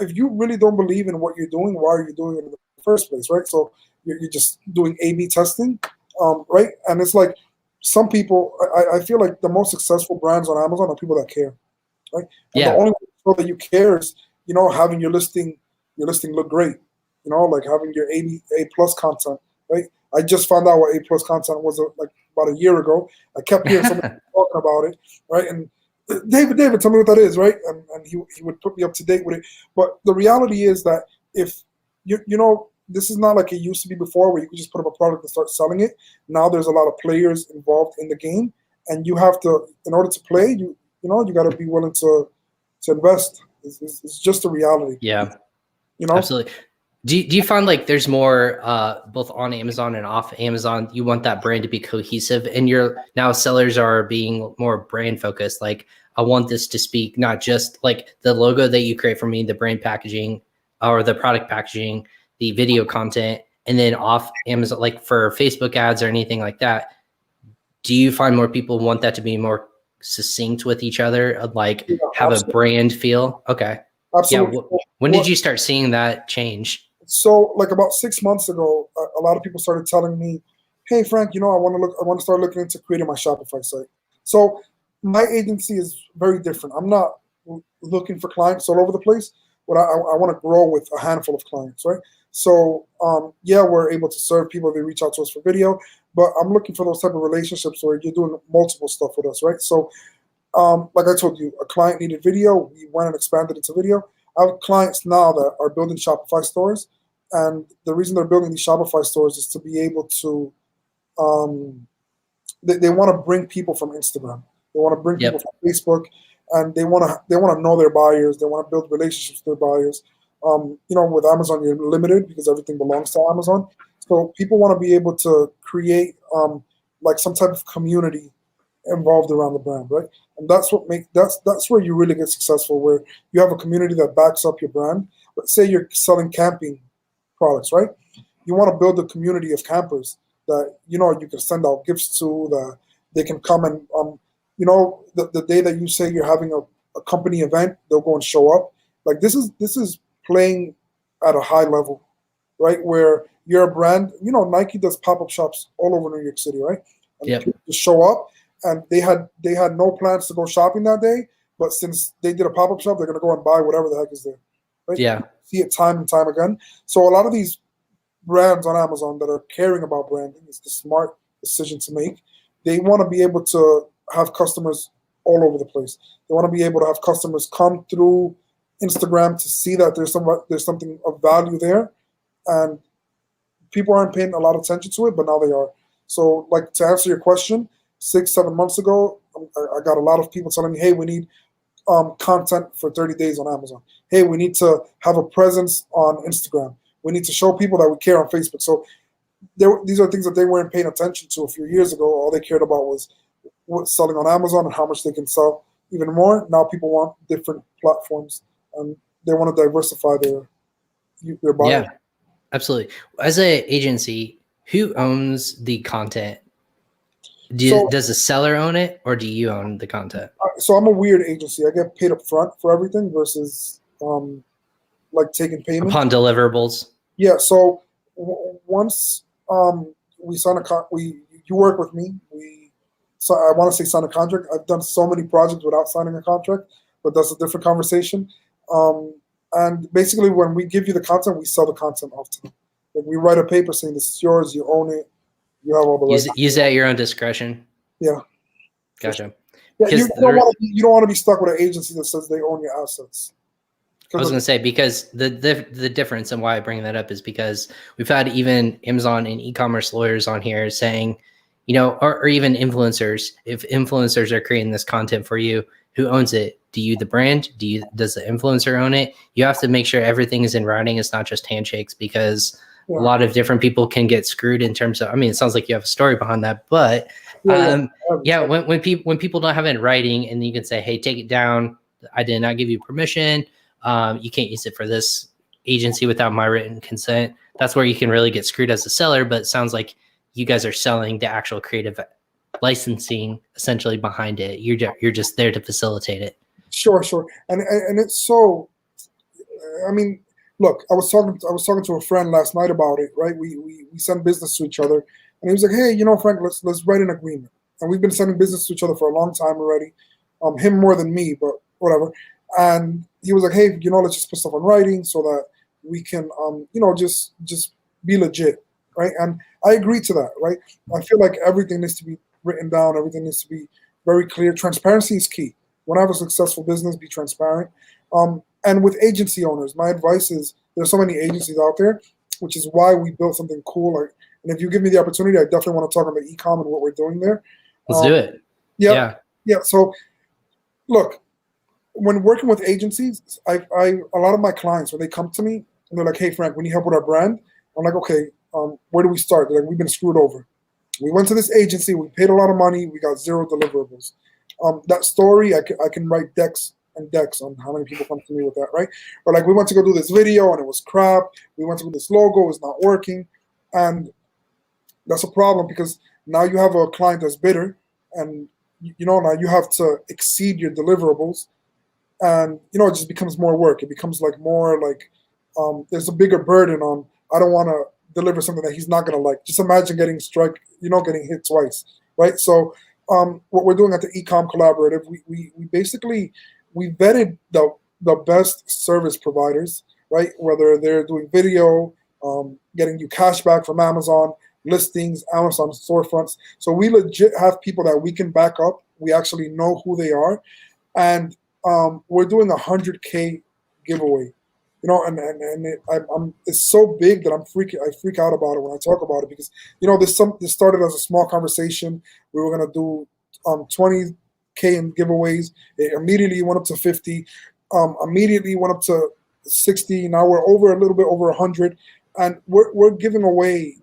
If you really don't believe in what you're doing, why are you doing it in the first place, right? So you're just doing A/B testing, right? And it's like some people, I feel like the most successful brands on Amazon are people that care, right? And the only way to show that you care is, having your listing look great, like having your A plus content, right? I just found out what A plus content was like about a year ago. I kept hearing somebody talking about it, right? And David, tell me what that is, right? And he would put me up to date with it. But the reality is that if this is not like it used to be before, where you could just put up a product and start selling it. Now there's a lot of players involved in the game, and you have to, in order to play, you got to be willing to invest. It's just a reality. Yeah, absolutely. Do you find like there's more both on Amazon and off Amazon? You want that brand to be cohesive, and now sellers are being more brand focused. Like, I want this to speak not just like the logo that you create for me, the brand packaging or the product packaging, the video content, and then off Amazon, like for Facebook ads or anything like that. Do you find more people want that to be more succinct with each other, like have absolutely. A brand feel? Okay. Absolutely. Yeah. When did you start seeing that change? So like about 6 months ago, a lot of people started telling me, hey, Frank, I want to start looking into creating my Shopify site. So my agency is very different. I'm not looking for clients all over the place, but I want to grow with a handful of clients, right? So we're able to serve people. They reach out to us for video, but I'm looking for those type of relationships where you're doing multiple stuff with us, right? So like I told you, a client needed video. We went and expanded into video. I have clients now that are building Shopify stores, and the reason they're building these Shopify stores is to be able to, they want to bring people from Instagram. They want to bring people from Facebook, and they want to know their buyers. They want to build relationships with their buyers. With Amazon, you're limited because everything belongs to Amazon. So people want to be able to create like some type of community involved around the brand, right? And that's where you really get successful, where you have a community that backs up your brand. Let's say you're selling camping products, right? You want to build a community of campers that you can send out gifts to, that they can come and the day that you say you're having a company event, they'll go and show up. Like this is playing at a high level, right? Where you're a brand, Nike does pop-up shops all over New York City, right? And people just show up, and they had no plans to go shopping that day, but since they did a pop-up shop, they're gonna go and buy whatever the heck is there. Right? Yeah. See it time and time again. So a lot of these brands on Amazon that are caring about branding, it's the smart decision to make. They want to be able to have customers all over the place. They want to be able to have customers come through Instagram to see that there's something of value there, and people aren't paying a lot of attention to it, but now they are. So, like, to answer your question, 6-7 months ago, I got a lot of people telling me, hey, we need content for 30 days on Amazon. Hey, we need to have a presence on Instagram. We need to show people that we care on Facebook. So these are things that they weren't paying attention to a few years ago. All they cared about was selling on Amazon and how much they can sell even more. Now people want different platforms, and they want to diversify their buyers. Yeah, absolutely. As an agency, who owns the content? Does the seller own it, or do you own the content? So I'm a weird agency. I get paid up front for everything versus like taking payment upon deliverables. Yeah. So once we sign you work with me. So I want to say sign a contract. I've done so many projects without signing a contract, but that's a different conversation. And basically, when we give you the content, we sell the content off to them. Like we write a paper saying this is yours, you own it, you have all the rights. Use it at your own discretion. Yeah. Gotcha. Yeah, you don't want to be stuck with an agency that says they own your assets. I was going to say, because the difference and why I bring that up is because we've had even Amazon and e-commerce lawyers on here saying, or even influencers, if influencers are creating this content for you, who owns it? Do you, the brand? Does the influencer own it? You have to make sure everything is in writing. It's not just handshakes, because a lot of different people can get screwed in terms of, it sounds like you have a story behind that, but when people don't have it in writing, and you can say, hey, take it down. I did not give you permission. You can't use it for this agency without my written consent. That's where you can really get screwed as a seller. But it sounds like you guys are selling the actual creative licensing essentially behind it. You're just there to facilitate it. Sure. And it's so, look, I was talking to a friend last night about it, right? We send business to each other, and he was like, hey, Frank, let's write an agreement. And we've been sending business to each other for a long time already. Him more than me, but whatever. And he was like, hey, let's just put stuff on writing so that we can, just be legit, right? And I agree to that, right? I feel like everything needs to be written down. Everything needs to be very clear. Transparency is key. When I have a successful business, be transparent. And with agency owners, my advice is there's so many agencies out there, which is why we built something cool. And if you give me the opportunity, I definitely want to talk about e-com and what we're doing there. Let's do it. Yeah. So, look, when working with agencies, a lot of my clients, when they come to me and they're like, hey, Frank, we need help with our brand. I'm like, okay, where do we start? They're like, we've been screwed over. We went to this agency, we paid a lot of money, we got 0 deliverables. That story, I can write decks and decks on how many people come to me with that, right? Or like, we went to go do this video and it was crap. We went to do this logo, it's not working. And that's a problem, because now you have a client that's bitter, and now you have to exceed your deliverables. And it just becomes more work. It becomes like more like there's a bigger burden on. I don't want to deliver something that he's not going to like. Just imagine getting getting hit twice, right? So what we're doing at the Ecom Collaborative, we basically vetted the best service providers, right? Whether they're doing video, getting you cash back from Amazon, listings, Amazon storefronts. So we legit have people that we can back up. We actually know who they are, and we're doing 100K giveaway, it's so big that I freak out about it when I talk about it, because this started as a small conversation. We were gonna do 20K in giveaways. It immediately went up to 50. Immediately went up to 60. Now we're a little bit over 100, and we're giving away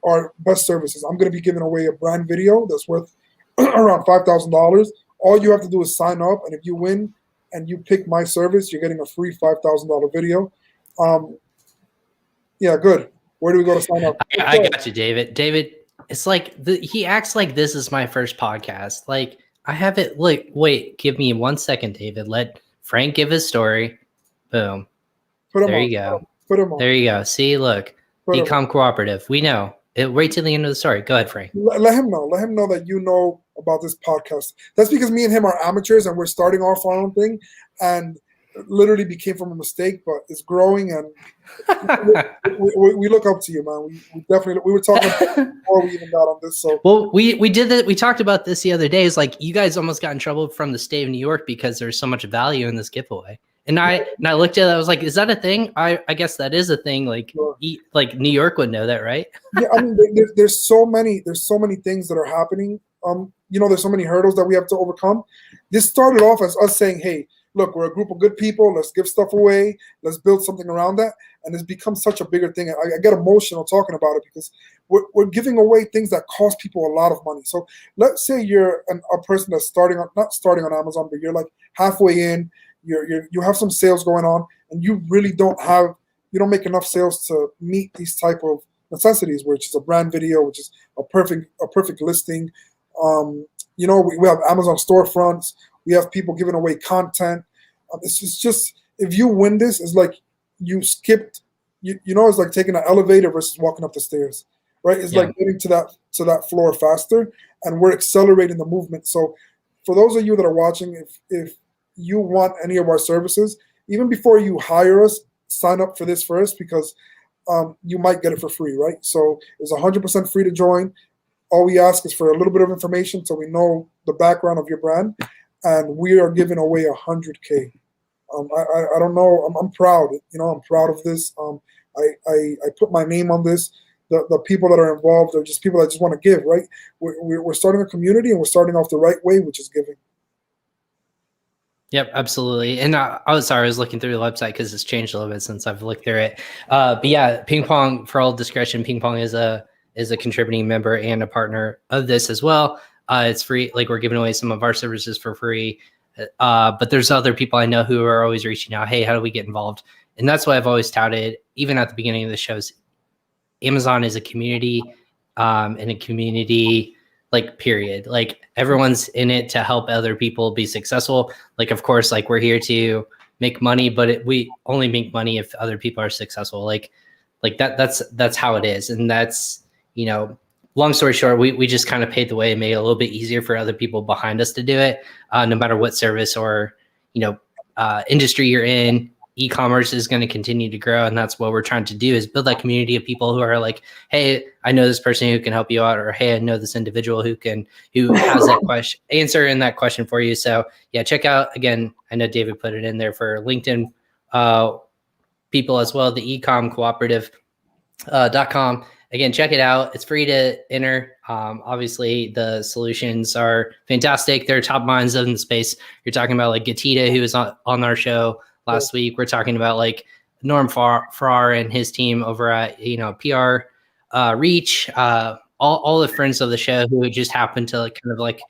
our best services. I'm gonna be giving away a brand video that's worth around $5,000. All you have to do is sign up, and if you win and you pick my service, you're getting a free $5,000 video. Yeah, good. Where do we go to sign up? I got you, David. David, it's like he acts like this is my first podcast. Like, I have it. Look, wait, give me 1 second, David. Let Frank give his story. Boom. There you go. Put him on. There you go. See, look, Ecom Cooperative. We know. Wait till the end of the story. Go ahead, Frank. Let him know. Let him know that you know about this podcast. That's because me and him are amateurs, and we're starting off our own thing, and literally became from a mistake, but it's growing, and we look up to you, man. We were talking before we even got on this. So we did that. We talked about this the other day. It's like you guys almost got in trouble from the state of New York because there's so much value in this giveaway. And I looked at it. I was like, "Is that a thing?" I guess that is a thing. Like, sure. Like New York would know that, right? Yeah, there's so many things that are happening. There's so many hurdles that we have to overcome. This started off as us saying, "Hey, look, we're a group of good people. Let's give stuff away. Let's build something around that." And it's become such a bigger thing. I get emotional talking about it, because we're giving away things that cost people a lot of money. So let's say you're a person that's not starting on Amazon, but you're like halfway in. You have some sales going on, and you really don't make enough sales to meet these type of necessities, which is a brand video, which is a perfect listing. We have Amazon storefronts. We have people giving away content. It's just if you win this, it's like you skipped. It's like taking an elevator versus walking up the stairs, right? It's like getting to that floor faster, and we're accelerating the movement. So, for those of you that are watching, if you want any of our services, even before you hire us, sign up for this first because you might get it for free, right? So it's 100% free to join. All we ask is for a little bit of information so we know the background of your brand, and we are giving away 100K. I don't know. I'm proud. I'm proud of this. I put my name on this. The people that are involved are just people that just want to give, right? We're starting a community, and we're starting off the right way, which is giving. Yep, absolutely. And I was looking through the website because it's changed a little bit since I've looked through it. But yeah, PingPong, for all discretion, PingPong is a contributing member and a partner of this as well. It's free. Like, we're giving away some of our services for free. But there's other people I know who are always reaching out. Hey, how do we get involved? And that's what I've always touted, even at the beginning of the shows. Amazon is a community, and a community, like, period. Like, everyone's in it to help other people be successful. Like, of course, like, we're here to make money, but we only make money if other people are successful. Like that's how it is. And that's, long story short, we just kind of paved the way and made it a little bit easier for other people behind us to do it, no matter what service or, industry you're in. E-commerce is going to continue to grow, and that's what we're trying to do, is build that community of people who are like, hey, I know this person who can help you out, or hey, I know this individual who has that question, answer in that question for you. So yeah, check out, again, I know David put it in there for LinkedIn people as well, the ecomcooperative.com. Again, check it out. It's free to enter. Obviously, the solutions are fantastic. They're top minds in the space. You're talking about like Gatita, who was on our show last week. We're talking about like Norm Farrar and his team over at PR Reach, all the friends of the show who just happened to like kind of like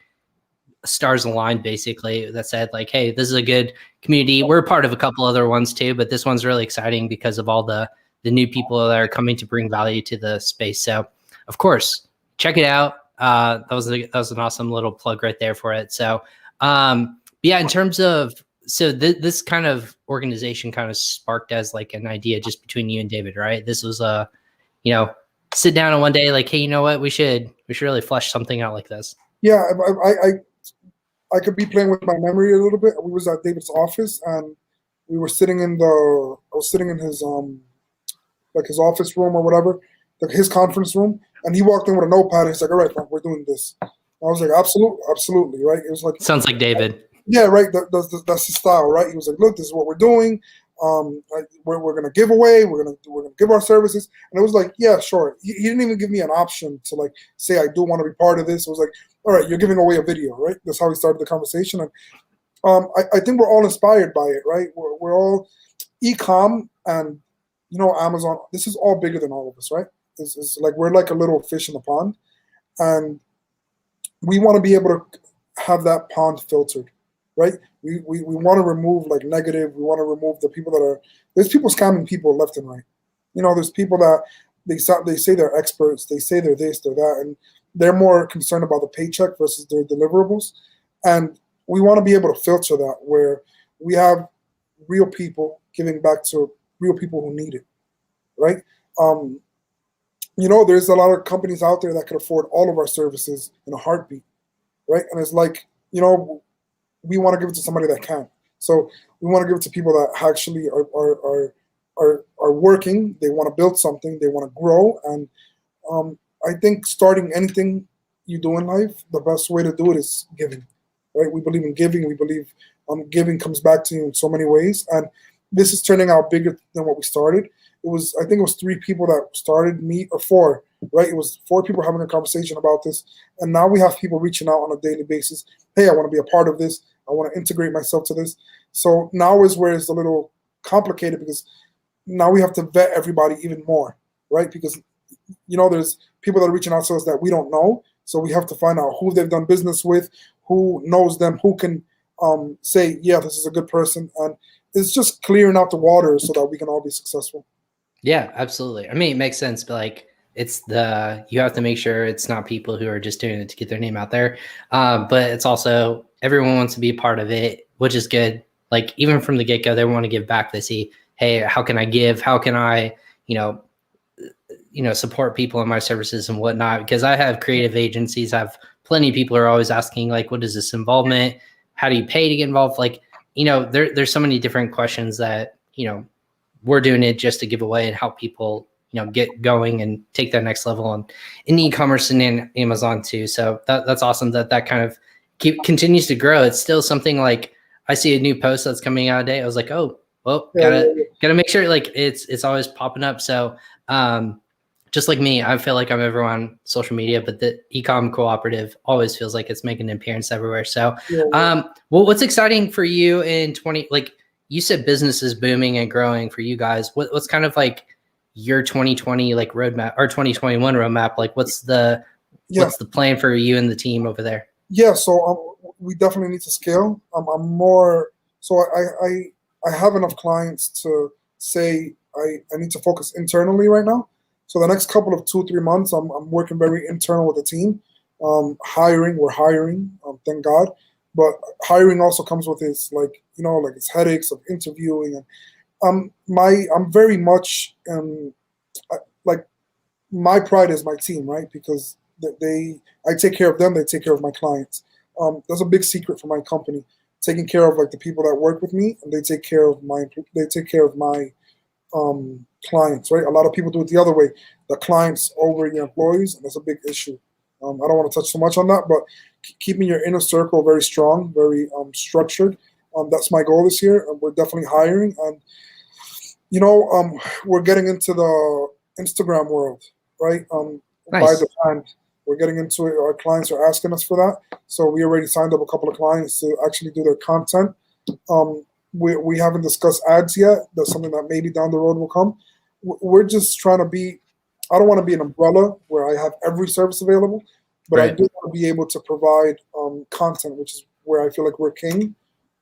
stars aligned, basically, that said like, hey, this is a good community. We're part of a couple other ones too, but this one's really exciting because of all the new people that are coming to bring value to the space. So of course, check it out. That was an awesome little plug right there for it. So yeah, in terms of, so this kind of organization kind of sparked as like an idea just between you and David, right? This was sit down and one day like, hey, you know what? We should really flesh something out like this. Yeah, I could be playing with my memory a little bit. We was at David's office, and we were sitting in his like his office room or whatever, like his conference room, and he walked in with a notepad and he's like, all right, Frank, we're doing this. I was like, absolutely, right? It was like, sounds like David. Yeah, right. That's his style, right? He was like, look, this is what we're doing. We're gonna give away. We're gonna give our services, and it was like, yeah, sure. He didn't even give me an option to like say I do want to be part of this. It was like, all right, you're giving away a video, right? That's how we started the conversation, and I think we're all inspired by it, right? We're all e-com, and Amazon. This is all bigger than all of us, right? It's like we're like a little fish in the pond, and we want to be able to have that pond filtered. Right, we want to remove like negative. We want to remove the people that are. There's people scamming people left and right. There's people that they say they're experts. They say they're this, they're that, and they're more concerned about the paycheck versus their deliverables. And we want to be able to filter that, where we have real people giving back to real people who need it. Right. There's a lot of companies out there that could afford all of our services in a heartbeat. Right, and it's like we want to give it to somebody that can. So we want to give it to people that actually are working. They want to build something. They want to grow. And I think starting anything you do in life, the best way to do it is giving. Right? We believe in giving. We believe giving comes back to you in so many ways. And this is turning out bigger than what we started. I think it was 3 people that started, me, or 4. Right? It was 4 people having a conversation about this. And now we have people reaching out on a daily basis. Hey, I want to be a part of this. I want to integrate myself to this. So now is where it's a little complicated, because now we have to vet everybody even more, right? Because, there's people that are reaching out to us that we don't know. So we have to find out who they've done business with, who knows them, who can say, yeah, this is a good person. And it's just clearing out the water so that we can all be successful. Yeah, absolutely. I mean, it makes sense, but like you have to make sure it's not people who are just doing it to get their name out there. But it's also everyone wants to be a part of it, which is good. Like even from the get-go, they want to give back. They see, hey, how can I give? How can I, support people in my services and whatnot? Because I have creative agencies. I have plenty of people who are always asking, like, what is this involvement? How do you pay to get involved? Like, there's so many different questions that, we're doing it just to give away and help people, get going and take that next level in e-commerce and in Amazon too. So that's awesome that kind of continues to grow. It's still something like I see a new post that's coming out a day. I was like, oh, well, gotta make sure like it's always popping up. So just like me, I feel like I'm everywhere on social media, but the Ecom Cooperative always feels like it's making an appearance everywhere. So, well, what's exciting for you in like you said, business is booming and growing for you guys. What's kind of like your 2020 like roadmap or 2021 roadmap? Like, what's the plan for you and the team over there? Yeah, so we definitely need to scale. I have enough clients to say I need to focus internally right now. So the next couple of 2-3 months, I'm working very internal with the team. We're hiring, thank God. But hiring also comes with its its headaches of interviewing, and I'm very much like my pride is my team, right? Because I take care of them, they take care of my clients. That's a big secret for my company, taking care of like the people that work with me, and they take care of my clients, right? A lot of people do it the other way. The clients over your employees, and that's a big issue. I don't want to touch so much on that, but keeping your inner circle very strong, very structured. That's my goal this year. We're definitely hiring, and we're getting into the Instagram world, right? Nice. By the time we're getting into it, our clients are asking us for that. So we already signed up a couple of clients to actually do their content. We haven't discussed ads yet. That's something that maybe down the road will come. We're just trying to be, I don't want to be an umbrella where I have every service available, but right. I do want to be able to provide content, which is where I feel like we're king.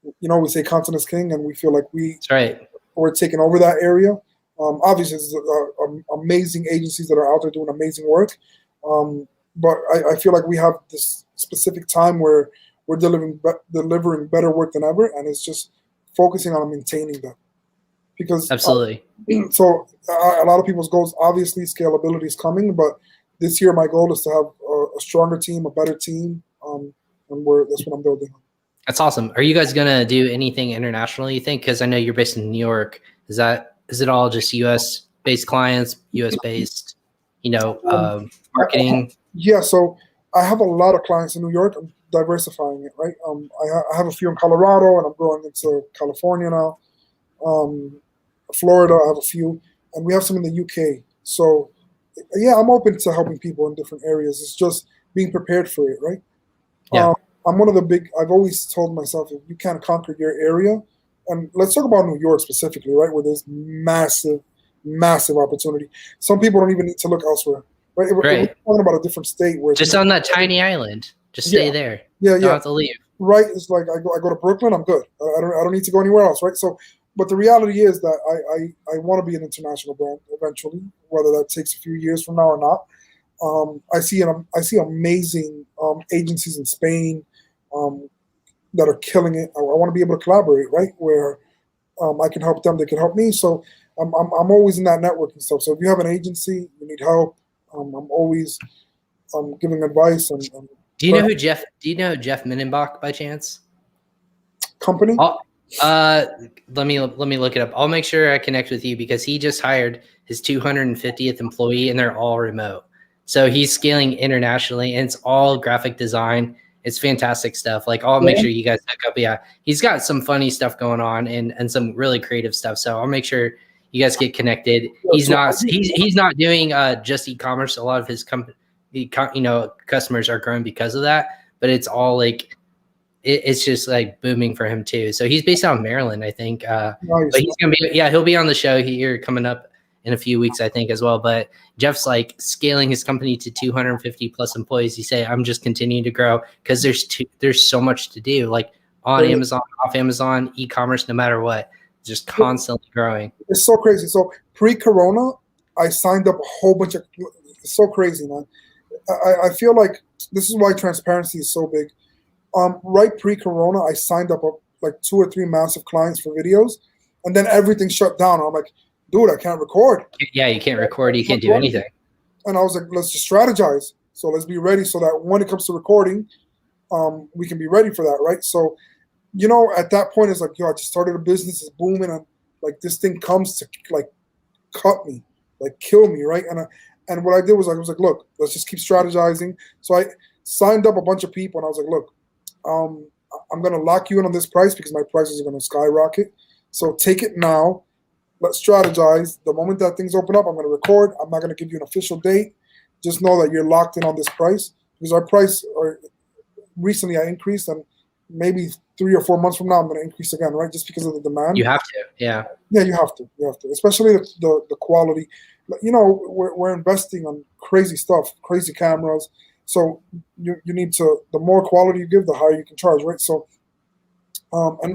We say content is king, and we feel like we're taking over that area. Obviously, there's amazing agencies that are out there doing amazing work. But I feel like we have this specific time where we're delivering better work than ever, and it's just focusing on maintaining that. Because absolutely. So a lot of people's goals, obviously, scalability is coming, but this year my goal is to have a stronger team, a better team, and that's what I'm building on. That's awesome. Are you guys gonna do anything internationally, you think? Because I know you're based in New York. Is it all just US based clients, US based, marketing? Yeah, so I have a lot of clients in New York. I'm diversifying it, right? I have a few in Colorado, and I'm going into California now. Florida, I have a few, and we have some in the UK. So, yeah, I'm open to helping people in different areas. It's just being prepared for it, right? Yeah. I'm one of the I've always told myself, if you can't conquer your area, and let's talk about New York specifically, right, where there's massive, massive opportunity. Some people don't even need to look elsewhere, right? If we're talking about a different state where just on that tiny island, just stay there. Yeah, don't have to leave. Right, it's like I go to Brooklyn, I'm good. I don't need to go anywhere else, right? So, but the reality is that I want to be an international brand eventually, whether that takes a few years from now or not. I see amazing agencies in Spain that are killing it. I want to be able to collaborate, right? Where I can help them, they can help me. So I'm always in that networking stuff. So if you have an agency, you need help, I'm always giving advice. Do you know who Jeff Minnenbach by chance? Company? Let me look it up. I'll make sure I connect with you because he just hired his 250th employee and they're all remote. So he's scaling internationally, and it's all graphic design. It's fantastic stuff. Like I'll make sure you guys check up. Yeah, he's got some funny stuff going on and some really creative stuff. So I'll make sure you guys get connected. He's not doing just e-commerce. A lot of his customers are growing because of that. But it's all like it's just like booming for him too. So he's based out of Maryland, I think. Nice. But he's gonna be he'll be on the show here coming up in a few weeks, I think, as well. But Jeff's like scaling his company to 250 plus employees. He say, I'm just continuing to grow because there's so much to do, like on Amazon, off Amazon, e-commerce, no matter what, just constantly growing. It's so crazy. So pre-corona, I signed up a whole bunch of It's so crazy, man. I feel like this is why transparency is so big. Right pre-corona, I signed up like 2 or 3 massive clients for videos, and then everything shut down. I'm like, dude, I can't record. Yeah, you can't record. You can't do anything. And I was like, let's just strategize. So let's be ready so that when it comes to recording, we can be ready for that, right? So, at that point, it's like, I just started a business, it's booming, and like this thing comes to like cut me, like kill me, right? And what I did was I was like, look, let's just keep strategizing. So I signed up a bunch of people, and I was like, look, I'm going to lock you in on this price because my prices are going to skyrocket. So take it now. Let's strategize. The moment that things open up, I'm going to record. I'm not going to give you an official date. Just know that you're locked in on this price because our price, recently I increased, and maybe 3 or 4 months from now, I'm going to increase again, right? Just because of the demand. You have to, yeah. Yeah, you have to. Especially the quality. We're investing on crazy stuff, crazy cameras. So you need to, the more quality you give, the higher you can charge, right? So, and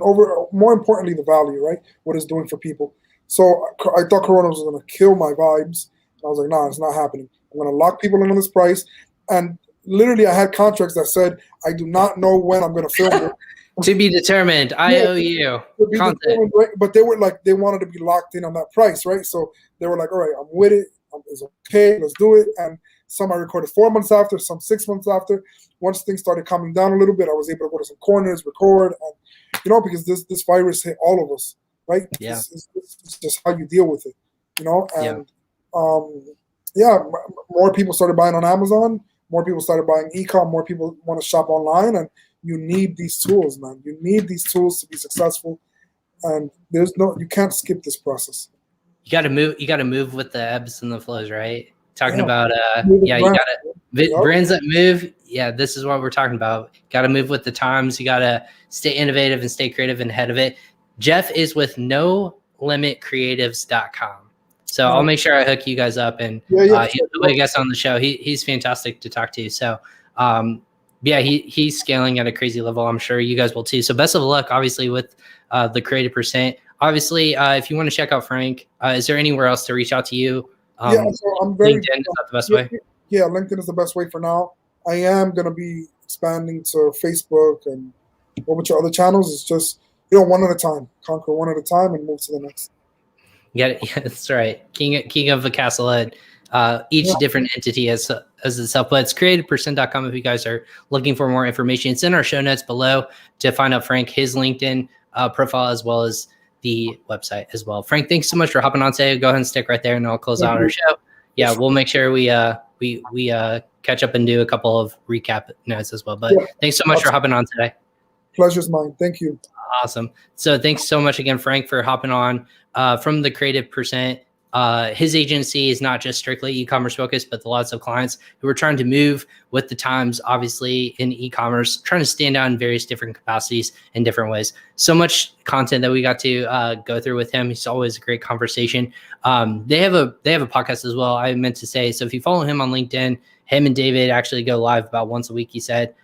more importantly, the value, right? What it's doing for people. So I thought Corona was going to kill my vibes. I was like, nah, it's not happening. I'm going to lock people in on this price. And literally I had contracts that said, I do not know when I'm going to film it. To be determined. I owe you content. Right? But they were like, they wanted to be locked in on that price, right? So they were like, all right, I'm with it. It's okay. Let's do it. And some I recorded 4 months after, some 6 months after. Once things started coming down a little bit, I was able to go to some corners, record, and because this virus hit all of us, right? Yeah. It's just how you deal with it, and more people started buying on Amazon, more people started buying e-com, more people want to shop online, and you need these tools, man. You need these tools to be successful, and you can't skip this process. You got to move with the ebbs and the flows, right? Talking about you got to brands that move. Yeah, this is what we're talking about. Got to move with the times. You got to stay innovative and stay creative and ahead of it. Jeff is with NoLimitCreatives.com. So I'll make sure I hook you guys up, and he'll be a guest on the show. He's fantastic to talk to. So he's scaling at a crazy level. I'm sure you guys will too. So best of luck, obviously, with the Creative Percent. Obviously, if you want to check out Frank, is there anywhere else to reach out to you? So I'm very LinkedIn is not the best way. Yeah, LinkedIn is the best way for now. I am going to be expanding to Facebook and a whole bunch of other channels. It's just, one at a time. Conquer one at a time and move to the next. Yeah, that's right. King of the castle head. Each different entity as itself. But it's creativepercent.com if you guys are looking for more information. It's in our show notes below to find out Frank, his LinkedIn profile, as well as the website as well. Frank, thanks so much for hopping on today. Go ahead and stick right there, and I'll close out our show. Yeah, we'll make sure we catch up and do a couple of recap notes as well. But thanks so much for hopping on today. Pleasure's mine. Thank you. Awesome. So thanks so much again, Frank, for hopping on from the Creative Percent. His agency is not just strictly e-commerce focused, but lots of clients who are trying to move with the times, obviously in e-commerce, trying to stand out in various different capacities in different ways. So much content that we got to go through with him. He's always a great conversation. They have a podcast as well. I meant to say, so if you follow him on LinkedIn, him and David actually go live about once a week, he said.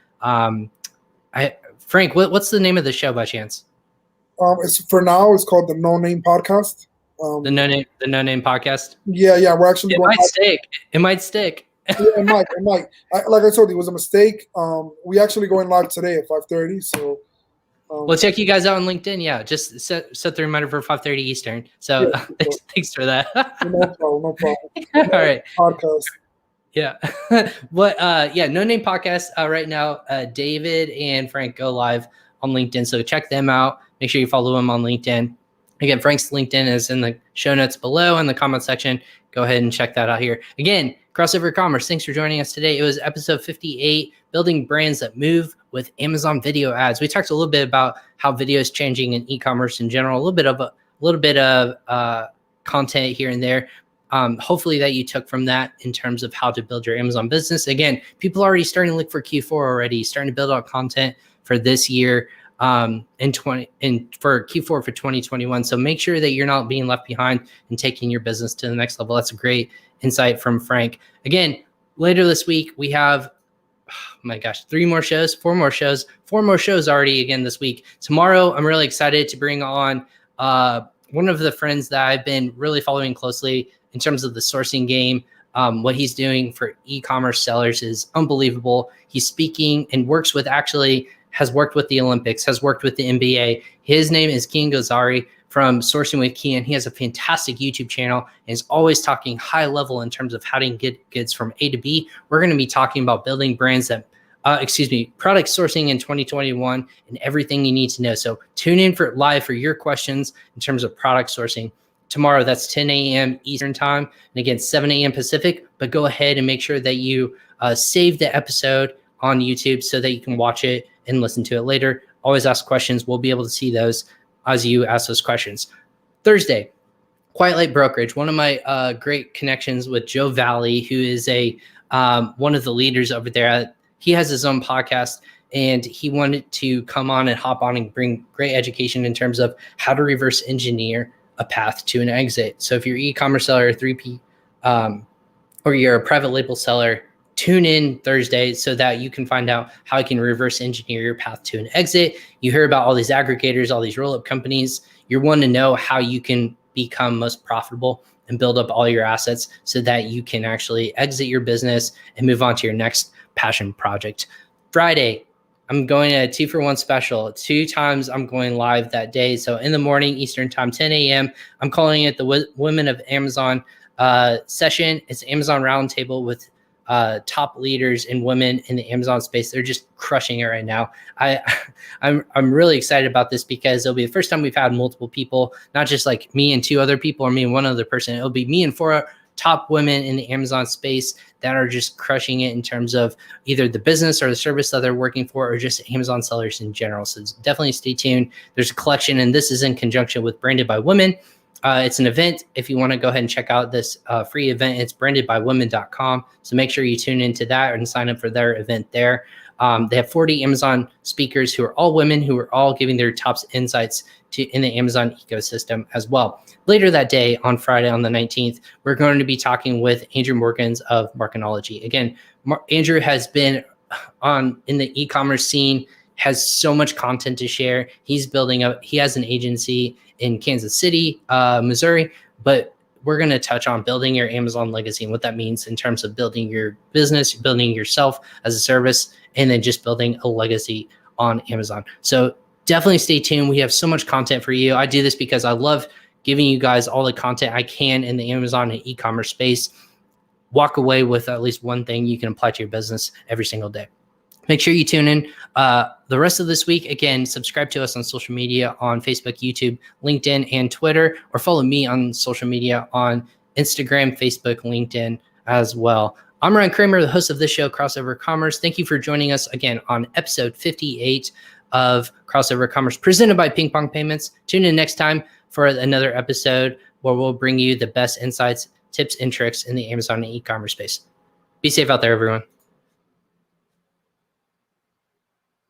Frank, what's the name of the show by chance? It's called the No Name Podcast. The No Name Podcast. Yeah. We're actually. It might stick. It might. It might. Like I told you, it was a mistake. We actually going live today at 5:30. So. We'll check you guys out on LinkedIn. Yeah, just set the reminder for 5:30 Eastern. So thanks for that. No problem. All right. Podcast. Yeah. No Name Podcast right now. David and Frank go live on LinkedIn. So check them out. Make sure you follow them on LinkedIn. Again, Frank's LinkedIn is in the show notes below in the comment section. Go ahead and check that out here. Again, Crossover Commerce, thanks for joining us today. It was episode 58, Building Brands That Move with Amazon Video Ads. We talked a little bit about how video is changing in e-commerce in general, a little bit of content here and there. Hopefully that you took from that in terms of how to build your Amazon business. Again, people are already starting to look for Q4 already, starting to build out content for this year. For Q4 for 2021. So make sure that you're not being left behind and taking your business to the next level. That's a great insight from Frank. Again, later this week, we have, 4 more shows already again this week. Tomorrow, I'm really excited to bring on one of the friends that I've been really following closely in terms of the sourcing game. What he's doing for e-commerce sellers is unbelievable. He's speaking and has worked with the Olympics, has worked with the NBA. His name is Kian Gozari from Sourcing with Kian. He has a fantastic YouTube channel and is always talking high level in terms of how to get goods from A to B. We're going to be talking about building brands product sourcing in 2021 and everything you need to know. So tune in live for your questions in terms of product sourcing. Tomorrow, that's 10 a.m. Eastern time, and again, 7 a.m. Pacific. But go ahead and make sure that you save the episode on YouTube so that you can watch it and listen to it later. Always ask questions. We'll be able to see those as you ask those questions. Thursday, Quiet Light Brokerage. One of my great connections with Joe Valley, who is one of the leaders over there. He has his own podcast, and he wanted to come on and hop on and bring great education in terms of how to reverse engineer a path to an exit. So if you're an e-commerce seller, 3P, or you're a private label seller, tune in Thursday so that you can find out how you can reverse engineer your path to an exit. You hear about all these aggregators, all these roll-up companies. You're wanting to know how you can become most profitable and build up all your assets so that you can actually exit your business and move on to your next passion project. Friday, I'm going a 2-for-1 special. 2 times I'm going live that day. So in the morning, Eastern time, 10 a.m., I'm calling it the Women of Amazon session. It's Amazon Roundtable with top leaders and women in the Amazon space. They're just crushing it right now. I'm really excited about this because it'll be the first time we've had multiple people, not just like me and 2 other people or me and 1 other person. It'll be me and 4 top women in the Amazon space that are just crushing it in terms of either the business or the service that they're working for or just Amazon sellers in general. So definitely stay tuned. There's a collection, and this is in conjunction with Branded by Women. It's an event. If you want to go ahead and check out this free event, it's brandedbywomen.com. So make sure you tune into that and sign up for their event there. They have 40 Amazon speakers who are all women, who are all giving their top insights in the Amazon ecosystem as well. Later that day, on Friday, on the 19th, we're going to be talking with Andrew Morgans of Markenology. Again, Andrew has been in the e-commerce scene, has so much content to share. He has an agency in Kansas City, Missouri, but we're going to touch on building your Amazon legacy and what that means in terms of building your business, building yourself as a service, and then just building a legacy on Amazon. So definitely stay tuned. We have so much content for you. I do this because I love giving you guys all the content I can in the Amazon and e-commerce space. Walk away with at least one thing you can apply to your business every single day. Make sure you tune in the rest of this week. Again, subscribe to us on social media on Facebook, YouTube, LinkedIn, and Twitter, or follow me on social media on Instagram, Facebook, LinkedIn as well. I'm Ryan Kramer, the host of this show, Crossover Commerce. Thank you for joining us again on episode 58 of Crossover Commerce, presented by PingPong Payments. Tune in next time for another episode where we'll bring you the best insights, tips, and tricks in the Amazon and e-commerce space. Be safe out there, everyone.